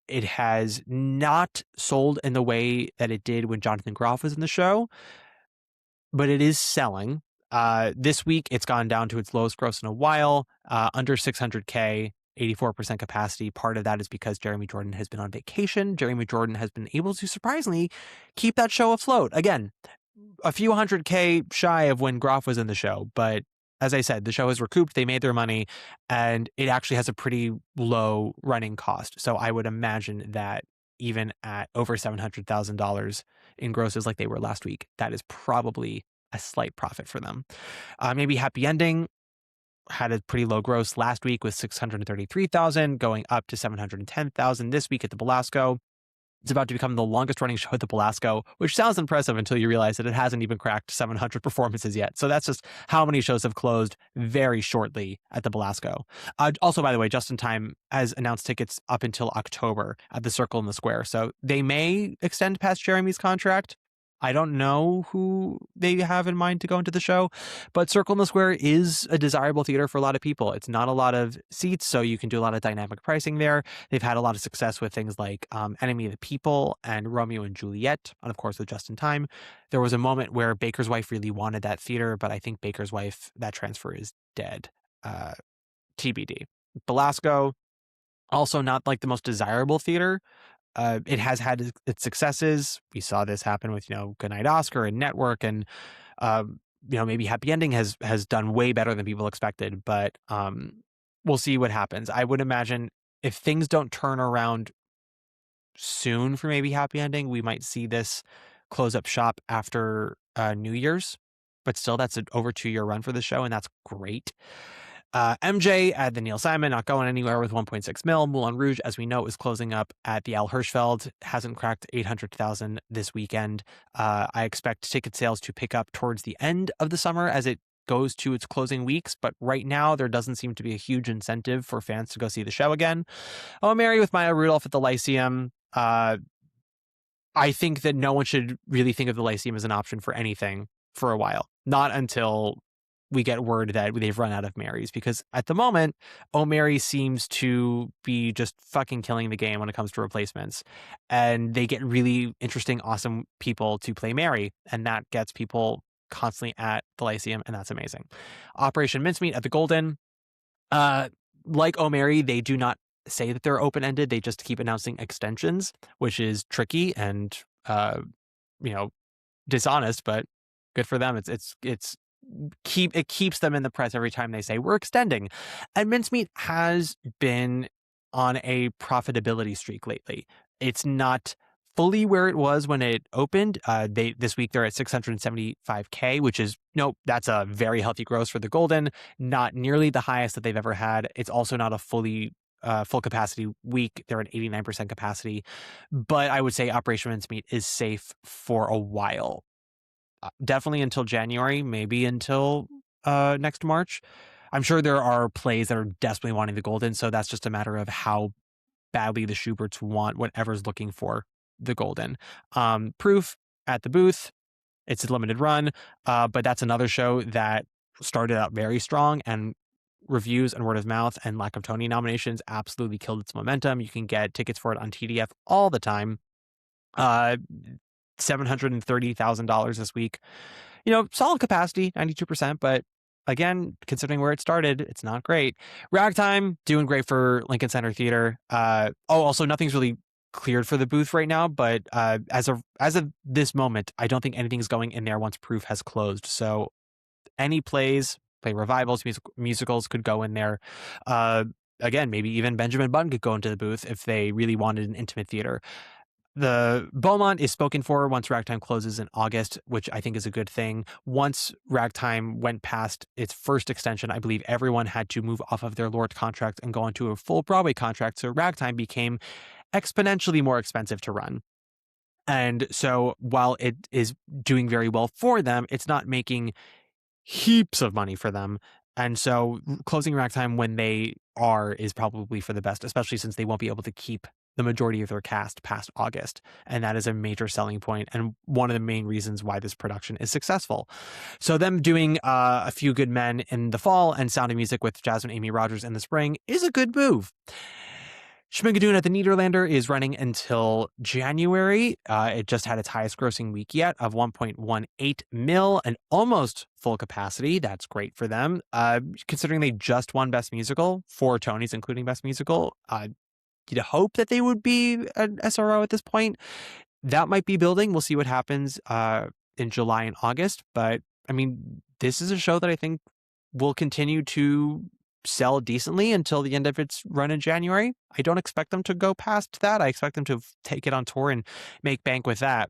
It has not sold in the way that it did when Jonathan Groff was in the show, but it is selling. This week, it's gone down to its lowest gross in a while, under 600K, 84% capacity. Part of that is because Jeremy Jordan has been on vacation. Jeremy Jordan has been able to surprisingly keep that show afloat. Again, a few 100K shy of when Groff was in the show, but as I said, the show has recouped. They made their money, and it actually has a pretty low running cost. So I would imagine that even at over $700,000 in grosses like they were last week, that is probably a slight profit for them. Maybe Happy Ending had a pretty low gross last week with 633,000, going up to 710,000 this week at the Belasco. It's about to become the longest running show at the Belasco, which sounds impressive until you realize that it hasn't even cracked 700 performances yet. So that's just how many shows have closed very shortly at the Belasco. Also, by the way, Just in Time has announced tickets up until October at the Circle in the Square. So they may extend past Jeremy's contract. I don't know who they have in mind to go into the show, but Circle in the Square is a desirable theater for a lot of people. It's not a lot of seats, so you can do a lot of dynamic pricing there. They've had a lot of success with things like Enemy of the People and Romeo and Juliet, and of course with Just in Time. There was a moment where Baker's Wife really wanted that theater, but I think Baker's Wife, that transfer is dead. TBD. Belasco, also not like the most desirable theater. It has had its successes. We saw this happen with, Goodnight Oscar and Network, and maybe Happy Ending has done way better than people expected, but we'll see what happens. I would imagine if things don't turn around soon for maybe Happy Ending, we might see this close up shop after New Year's, but still that's an over 2-year run for the show, and that's great. MJ at the Neil Simon, not going anywhere with 1.6 mil. Moulin Rouge, as we know, is closing up at the Al Hirschfeld. Hasn't cracked 800,000 this weekend. I expect ticket sales to pick up towards the end of the summer as it goes to its closing weeks. But right now, there doesn't seem to be a huge incentive for fans to go see the show again. Oh, Mary with Maya Rudolph at the Lyceum. I think that no one should really think of the Lyceum as an option for anything for a while. Not until we get word that they've run out of Marys, because at the moment, O'Mary seems to be just fucking killing the game when it comes to replacements. And they get really interesting, awesome people to play Mary, and that gets people constantly at the Lyceum, and that's amazing. Operation Mincemeat at the Golden. Like O'Mary, they do not say that they're open-ended. They just keep announcing extensions, which is tricky and, dishonest, but good for them. It keeps them in the press every time they say we're extending. And Mincemeat has been on a profitability streak lately. It's not fully where it was when it opened. This week they're at 675K, which is that's a very healthy gross for the Golden. Not nearly the highest that they've ever had. It's also not a full capacity week. They're at 89% capacity, but I would say Operation Mincemeat is safe for a while. Definitely until January, maybe until next March. I'm sure there are plays that are desperately wanting the Golden, so that's just a matter of how badly the Schuberts want whatever's looking for the Golden. Proof at the Booth, it's a limited run, but that's another show that started out very strong and reviews and word of mouth and lack of Tony nominations absolutely killed its momentum. You can get tickets for it on TDF all the time. $730,000 this week. Solid capacity, 92%, but again, considering where it started, it's not great. Ragtime, doing great for Lincoln Center Theater. Also, nothing's really cleared for the booth right now, but as of this moment, I don't think anything's going in there once proof has closed. So any play revivals, musicals could go in there. Again, maybe even Benjamin Button could go into the booth if they really wanted an intimate theater. The Beaumont is spoken for once Ragtime closes in August, which I think is a good thing. Once Ragtime went past its first extension, I believe everyone had to move off of their Lord contract and go into a full Broadway contract. So Ragtime became exponentially more expensive to run. And so while it is doing very well for them, it's not making heaps of money for them. And so closing Ragtime when they are is probably for the best, especially since they won't be able to keep the majority of their cast past August. And that is a major selling point and one of the main reasons why this production is successful. So them doing A Few Good Men in the fall and Sound of Music with Jasmine Amy Rogers in the spring is a good move. Schmigadoon at the Nederlander is running until January. It just had its highest grossing week yet of 1.18 mil and almost full capacity. That's great for them. Considering they just won Best Musical, 4 Tonys, including Best Musical, you'd hope that they would be an SRO at this point. That might be building. We'll see what happens in July and August. But I mean, this is a show that I think will continue to sell decently until the end of its run in January. I don't expect them to go past that. I expect them to take it on tour and make bank with that,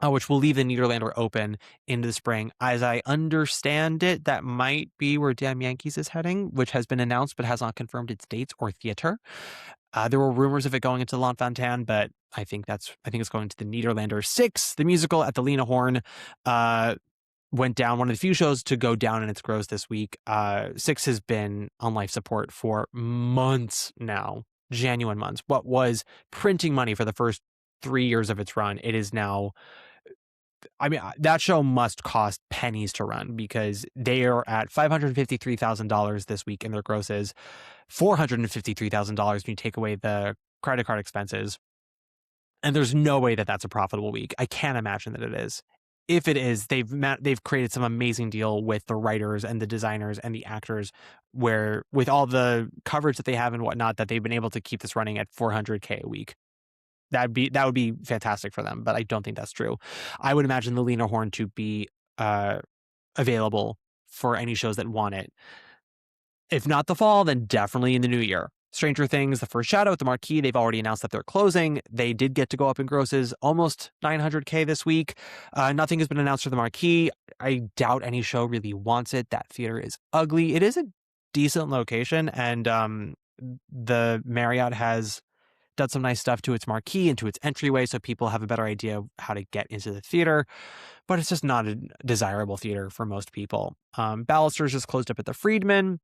which will leave the Nederlander open into the spring. As I understand it, that might be where Damn Yankees is heading, which has been announced but has not confirmed its dates or theater. There were rumors of it going into L'Enfantin, but I think it's going to the Nederlander. 6, the musical at the Lena Horne, went down. One of the few shows to go down in its gross this week. 6 has been on life support for months now, genuine months. What was printing money for the first 3 years of its run, it is now. I mean, that show must cost pennies to run because they are at $553,000 this week in their grosses, $453,000 when you take away the credit card expenses. And there's no way that that's a profitable week. I can't imagine that it is. If it is, they've created some amazing deal with the writers and the designers and the actors, where with all the coverage that they have and whatnot, that they've been able to keep this running at $400K a week. That would be fantastic for them, but I don't think that's true. I would imagine the Lena Horne to be available for any shows that want it. If not the fall, then definitely in the new year. Stranger Things, The First Shadow at the Marquee, they've already announced that they're closing. They did get to go up in grosses, almost $900K this week. Nothing has been announced for the Marquee. I doubt any show really wants it. That theater is ugly. It is a decent location, and the Marriott has done some nice stuff to its marquee and to its entryway so people have a better idea of how to get into the theater, but it's just not a desirable theater for most people. Ballisters just closed up at the Friedman,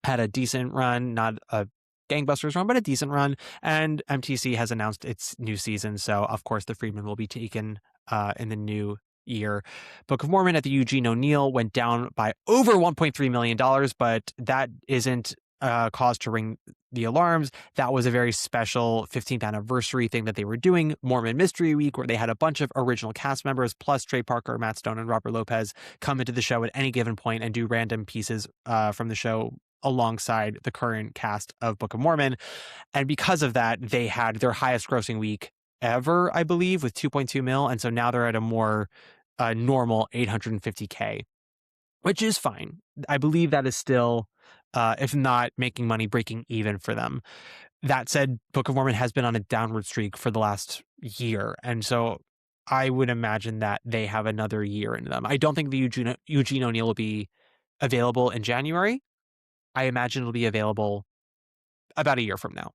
had a decent run, not a gangbusters run, but a decent run, and MTC has announced its new season, so of course the Friedman will be taken in the new year. Book of Mormon at the Eugene O'Neill went down by over $1.3 million, but that isn't cause to ring the alarms. That was a very special 15th anniversary thing that they were doing, Mormon Mystery Week, where they had a bunch of original cast members plus Trey Parker, Matt Stone, and Robert Lopez come into the show at any given point and do random pieces from the show alongside the current cast of Book of Mormon. And because of that, they had their highest grossing week ever, I believe, with 2.2 mil. And so now they're at a more normal 850K, which is fine. I believe that is still, if not making money, breaking even for them. That said, Book of Mormon has been on a downward streak for the last year. And so I would imagine that they have another year in them. I don't think the Eugene O'Neill will be available in January. I imagine it'll be available about a year from now.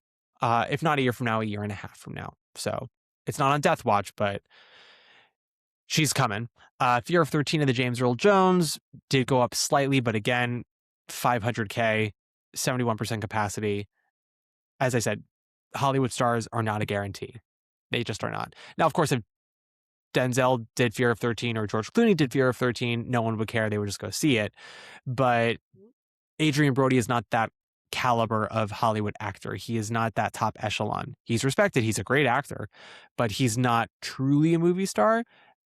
If not a year from now, a year and a half from now. So it's not on death watch, but she's coming. Fear of 13 of the James Earl Jones did go up slightly, but again, 500K, 71% capacity. As I said, Hollywood stars are not a guarantee. They just are not. Now, of course, if Denzel did Fear of 13 or George Clooney did Fear of 13, no one would care. They would just go see it. But Adrian Brody is not that caliber of Hollywood actor. He is not that top echelon. He's respected. He's a great actor, but he's not truly a movie star.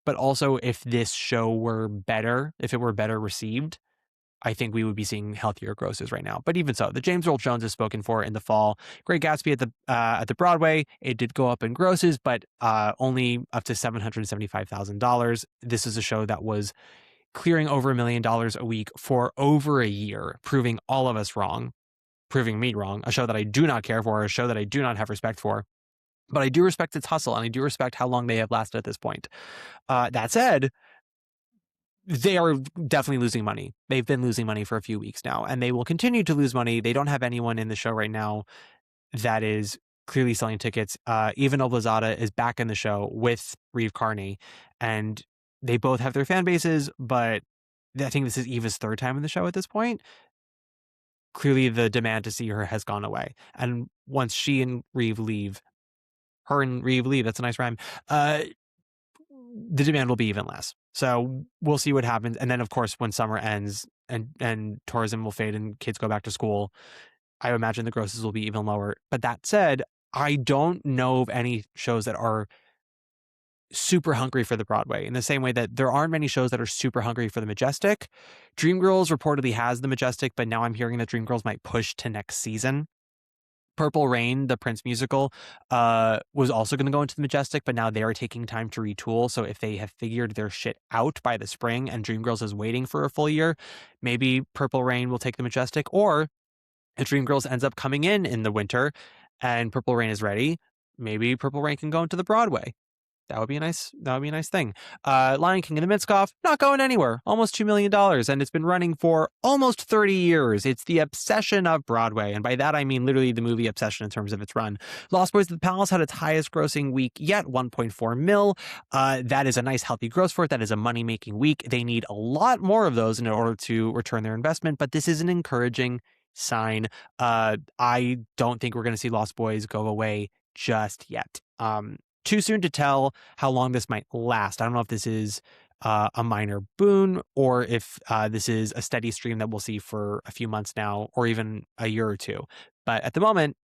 But also, if this show were better, if it were better received, I think we would be seeing healthier grosses right now. But even so, the James Earl Jones is spoken for in the fall. Great Gatsby at the Broadway, it did go up in grosses, but only up to $775,000. This is a show that was clearing over $1 million a week for over a year, proving all of us wrong, proving me wrong. A show that I do not care for, a show that I do not have respect for. But I do respect its hustle, and I do respect how long they have lasted at this point. That said, they are definitely losing money. They've been losing money for a few weeks now, and they will continue to lose money. They don't have anyone in the show right now that is clearly selling tickets. Eva Noblezada is back in the show with Reeve Carney, and they both have their fan bases, but I think this is Eva's third time in the show at this point. Clearly, the demand to see her has gone away. And once she and Reeve leave, that's a nice rhyme, the demand will be even less. So we'll see what happens. And then, of course, when summer ends and tourism will fade and kids go back to school, I imagine the grosses will be even lower. But that said, I don't know of any shows that are super hungry for the Broadway in the same way that there aren't many shows that are super hungry for the Majestic. Dreamgirls reportedly has the Majestic, but now I'm hearing that Dreamgirls might push to next season. Purple Rain, the Prince musical, was also going to go into the Majestic, but now they are taking time to retool. So if they have figured their shit out by the spring and Dreamgirls is waiting for a full year, maybe Purple Rain will take the Majestic. Or if Dreamgirls ends up coming in the winter and Purple Rain is ready, maybe Purple Rain can go into the Broadway. That would be a nice thing. Lion King and the Mitskoff, not going anywhere. Almost $2 million. And it's been running for almost 30 years. It's the obsession of Broadway. And by that, I mean literally the movie obsession in terms of its run. Lost Boys of the Palace had its highest grossing week yet, 1.4 mil. That is a nice, healthy gross for it. That is a money-making week. They need a lot more of those in order to return their investment. But this is an encouraging sign. I don't think we're going to see Lost Boys go away just yet. Too soon to tell how long this might last. I don't know if this is a minor boon or if this is a steady stream that we'll see for a few months now or even a year or two. But at the moment,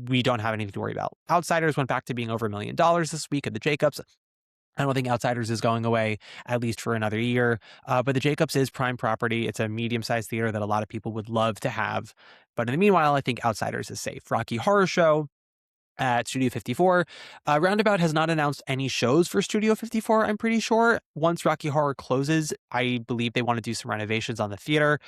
we don't have anything to worry about. Outsiders went back to being over $1 million this week at the Jacobs. I don't think Outsiders is going away, at least for another year. But the Jacobs is prime property. It's a medium-sized theater that a lot of people would love to have. But in the meanwhile, I think Outsiders is safe. Rocky Horror Show at Studio 54. Roundabout has not announced any shows for Studio 54, I'm pretty sure. Once Rocky Horror closes, I believe they want to do some renovations on the theater.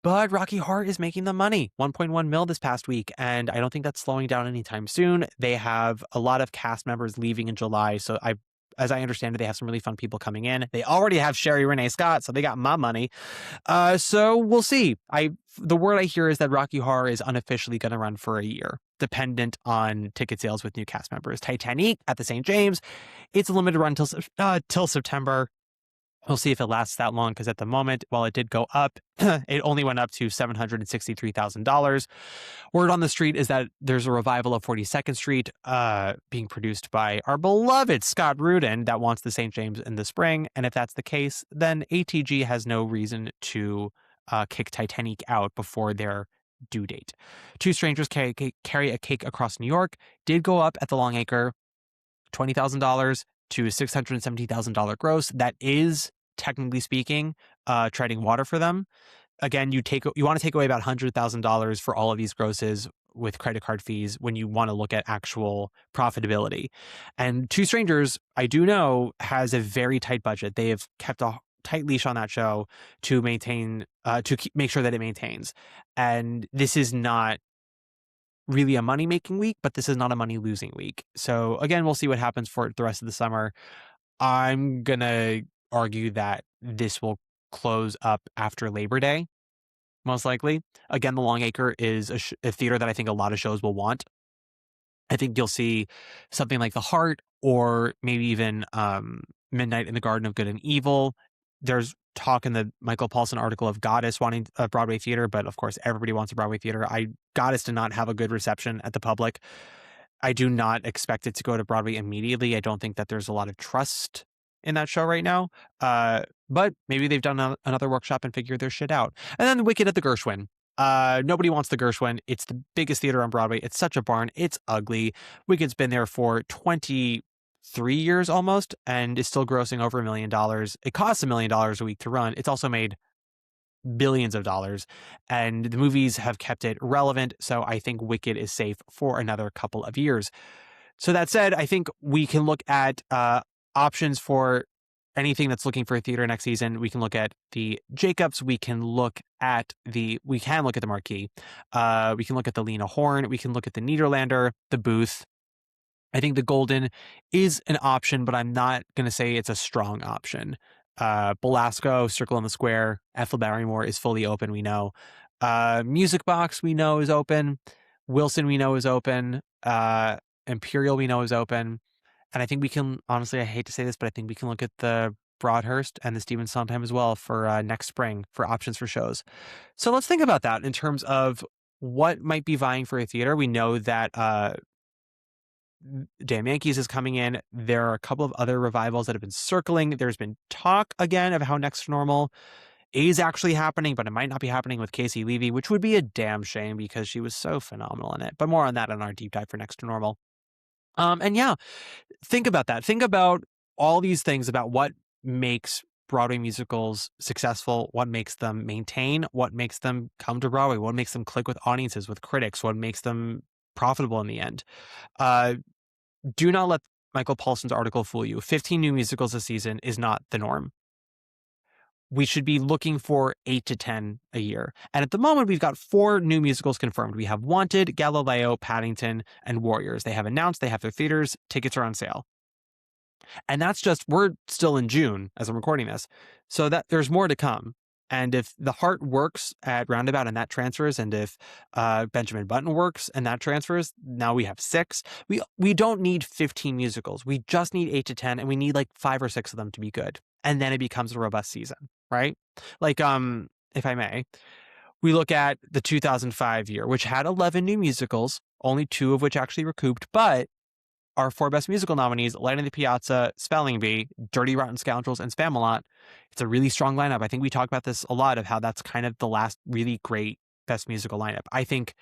But Rocky Horror is making the money, 1.1 mil this past week, and I don't think that's slowing down anytime soon. They have a lot of cast members leaving in July, so as I understand it, they have some really fun people coming in. They already have Sherry Renee Scott, so they got my money. So we'll see. The word I hear is that Rocky Horror is unofficially going to run for a year, dependent on ticket sales with new cast members. Titanic at the St. James, it's a limited run till September. We'll see if it lasts that long, because at the moment, while it did go up, it only went up to $763,000. Word on the street is that there's a revival of 42nd Street being produced by our beloved Scott Rudin that wants the St. James in the spring. And if that's the case, then ATG has no reason to kick Titanic out before their due date. Two Strangers Carry a Cake Across New York did go up at the Long Acre, $20,000 to $670,000 gross. That is, technically speaking, treading water for them. Again, you want to take away about $100,000 for all of these grosses with credit card fees when you want to look at actual profitability. And Two Strangers, I do know, has a very tight budget. They have kept a tight leash on that show to maintain, make sure that it maintains. And this is not really a money-making week, but this is not a money-losing week. So again, we'll see what happens for the rest of the summer. I'm going to argue that this will close up after Labor Day, most likely. Again, the Long Acre is a theater that I think a lot of shows will want. I think you'll see something like The Heart or maybe even Midnight in the Garden of Good and Evil. There's talk in the Michael Paulson article of Goddess wanting a Broadway theater, but of course everybody wants a Broadway theater. Goddess did not have a good reception at the public. I do not expect it to go to Broadway immediately. I don't think that there's a lot of trust in that show right now. But maybe they've done another workshop and figured their shit out. And then Wicked at the Gershwin. Nobody wants the Gershwin. It's the biggest theater on Broadway. It's such a barn. It's ugly. Wicked's been there for 23 years almost and is still grossing over $1 million. It costs $1 million a week to run. It's also made billions of dollars, and the movies have kept it relevant. So I think Wicked is safe for another couple of years. So that said, I think we can look at options for anything that's looking for a theater next season. We can look at the Jacobs. We can look at the Marquee. We can look at the Lena Horne. We can look at the Nederlander, the Booth. I think the Golden is an option, but I'm not going to say it's a strong option. Belasco, Circle in the Square, Ethel Barrymore is fully open, we know. Music Box, we know, is open. Wilson, we know, is open. Imperial, we know, is open. And I think we can, honestly, I hate to say this, but I think we can look at the Broadhurst and the Stephen Sondheim as well for next spring for options for shows. So let's think about that in terms of what might be vying for a theater. We know that Damn Yankees is coming in. There are a couple of other revivals that have been circling. There's been talk again of how Next to Normal is actually happening, but it might not be happening with Casey Levy, which would be a damn shame because she was so phenomenal in it. But more on that in our deep dive for Next to Normal. And yeah, think about that. Think about all these things about what makes Broadway musicals successful, what makes them maintain, what makes them come to Broadway, what makes them click with audiences, with critics, what makes them profitable in the end. Do not let Michael Paulson's article fool you. 15 new musicals a season is not the norm. We should be looking for 8 to 10 a year. And at the moment, we've got 4 new musicals confirmed. We have Wanted, Galileo, Paddington, and Warriors. They have announced, they have their theaters, tickets are on sale. And that's just, we're still in June as I'm recording this. So that there's more to come. And if The Heart works at Roundabout and that transfers, and if Benjamin Button works and that transfers, now we have 6. We don't need 15 musicals. We just need 8 to 10, and we need like 5 or 6 of them to be good. And then it becomes a robust season, right? Like, if I may, we look at the 2005 year, which had 11 new musicals, only 2 of which actually recouped, but our 4 best musical nominees, Light in the Piazza, Spelling Bee, Dirty Rotten Scoundrels, and Spamalot. It's a really strong lineup. I think we talk about this a lot of how that's kind of the last really great best musical lineup. I think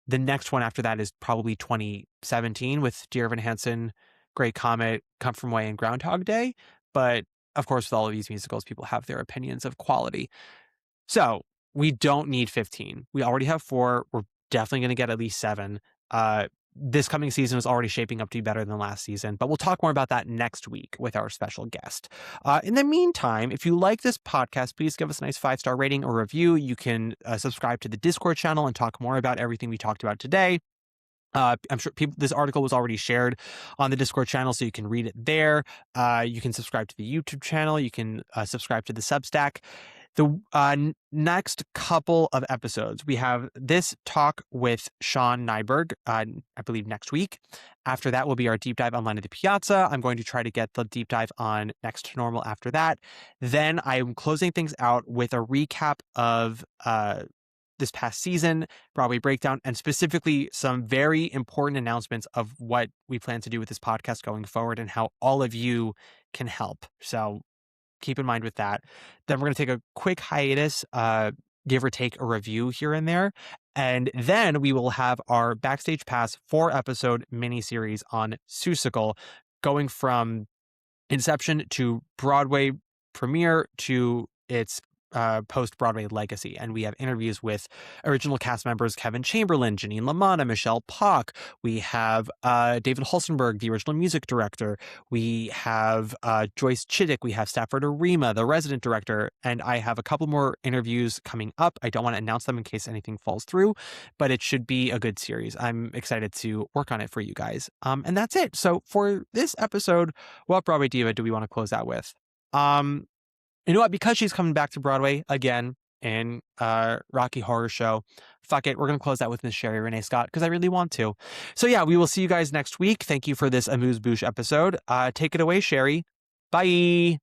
the next one after that is probably 2017 with Dear Evan Hansen, Great Comet, Come From Away, and Groundhog Day. But of course, with all of these musicals, people have their opinions of quality. So we don't need 15. We already have 4. We're definitely going to get at least 7. This coming season is already shaping up to be better than last season, but we'll talk more about that next week with our special guest. In the meantime, if you like this podcast, please give us a nice 5-star rating or review. You can subscribe to the Discord channel and talk more about everything we talked about today. I'm sure this article was already shared on the Discord channel, so you can read it there. You can subscribe to the YouTube channel. You can subscribe to the Substack. The next couple of episodes, we have this talk with Sean Nyberg, I believe next week. After that will be our deep dive on Line of the Piazza. I'm going to try to get the deep dive on Next to Normal after that. Then I'm closing things out with a recap of this past season, Broadway Breakdown, and specifically some very important announcements of what we plan to do with this podcast going forward and how all of you can help. So keep in mind with that. Then we're going to take a quick hiatus, give or take a review here and there. And then we will have our Backstage Pass 4-episode miniseries on Seussical, going from inception to Broadway premiere to its post-Broadway legacy. And we have interviews with original cast members Kevin Chamberlain, Janine LaMotta, Michelle Pock. We have David Holstenberg, the original music director. We have Joyce Chittick. We have Stafford Arima, the resident director. And I have a couple more interviews coming up. I don't want to announce them in case anything falls through, but it should be a good series. I'm excited to work on it for you guys. And that's it. So for this episode, what Broadway Diva do we want to close out with? You know what? Because she's coming back to Broadway again in Rocky Horror Show, fuck it. We're going to close that with Miss Sherry Renee Scott because I really want to. So yeah, we will see you guys next week. Thank you for this amuse-bouche episode. Take it away, Sherry. Bye.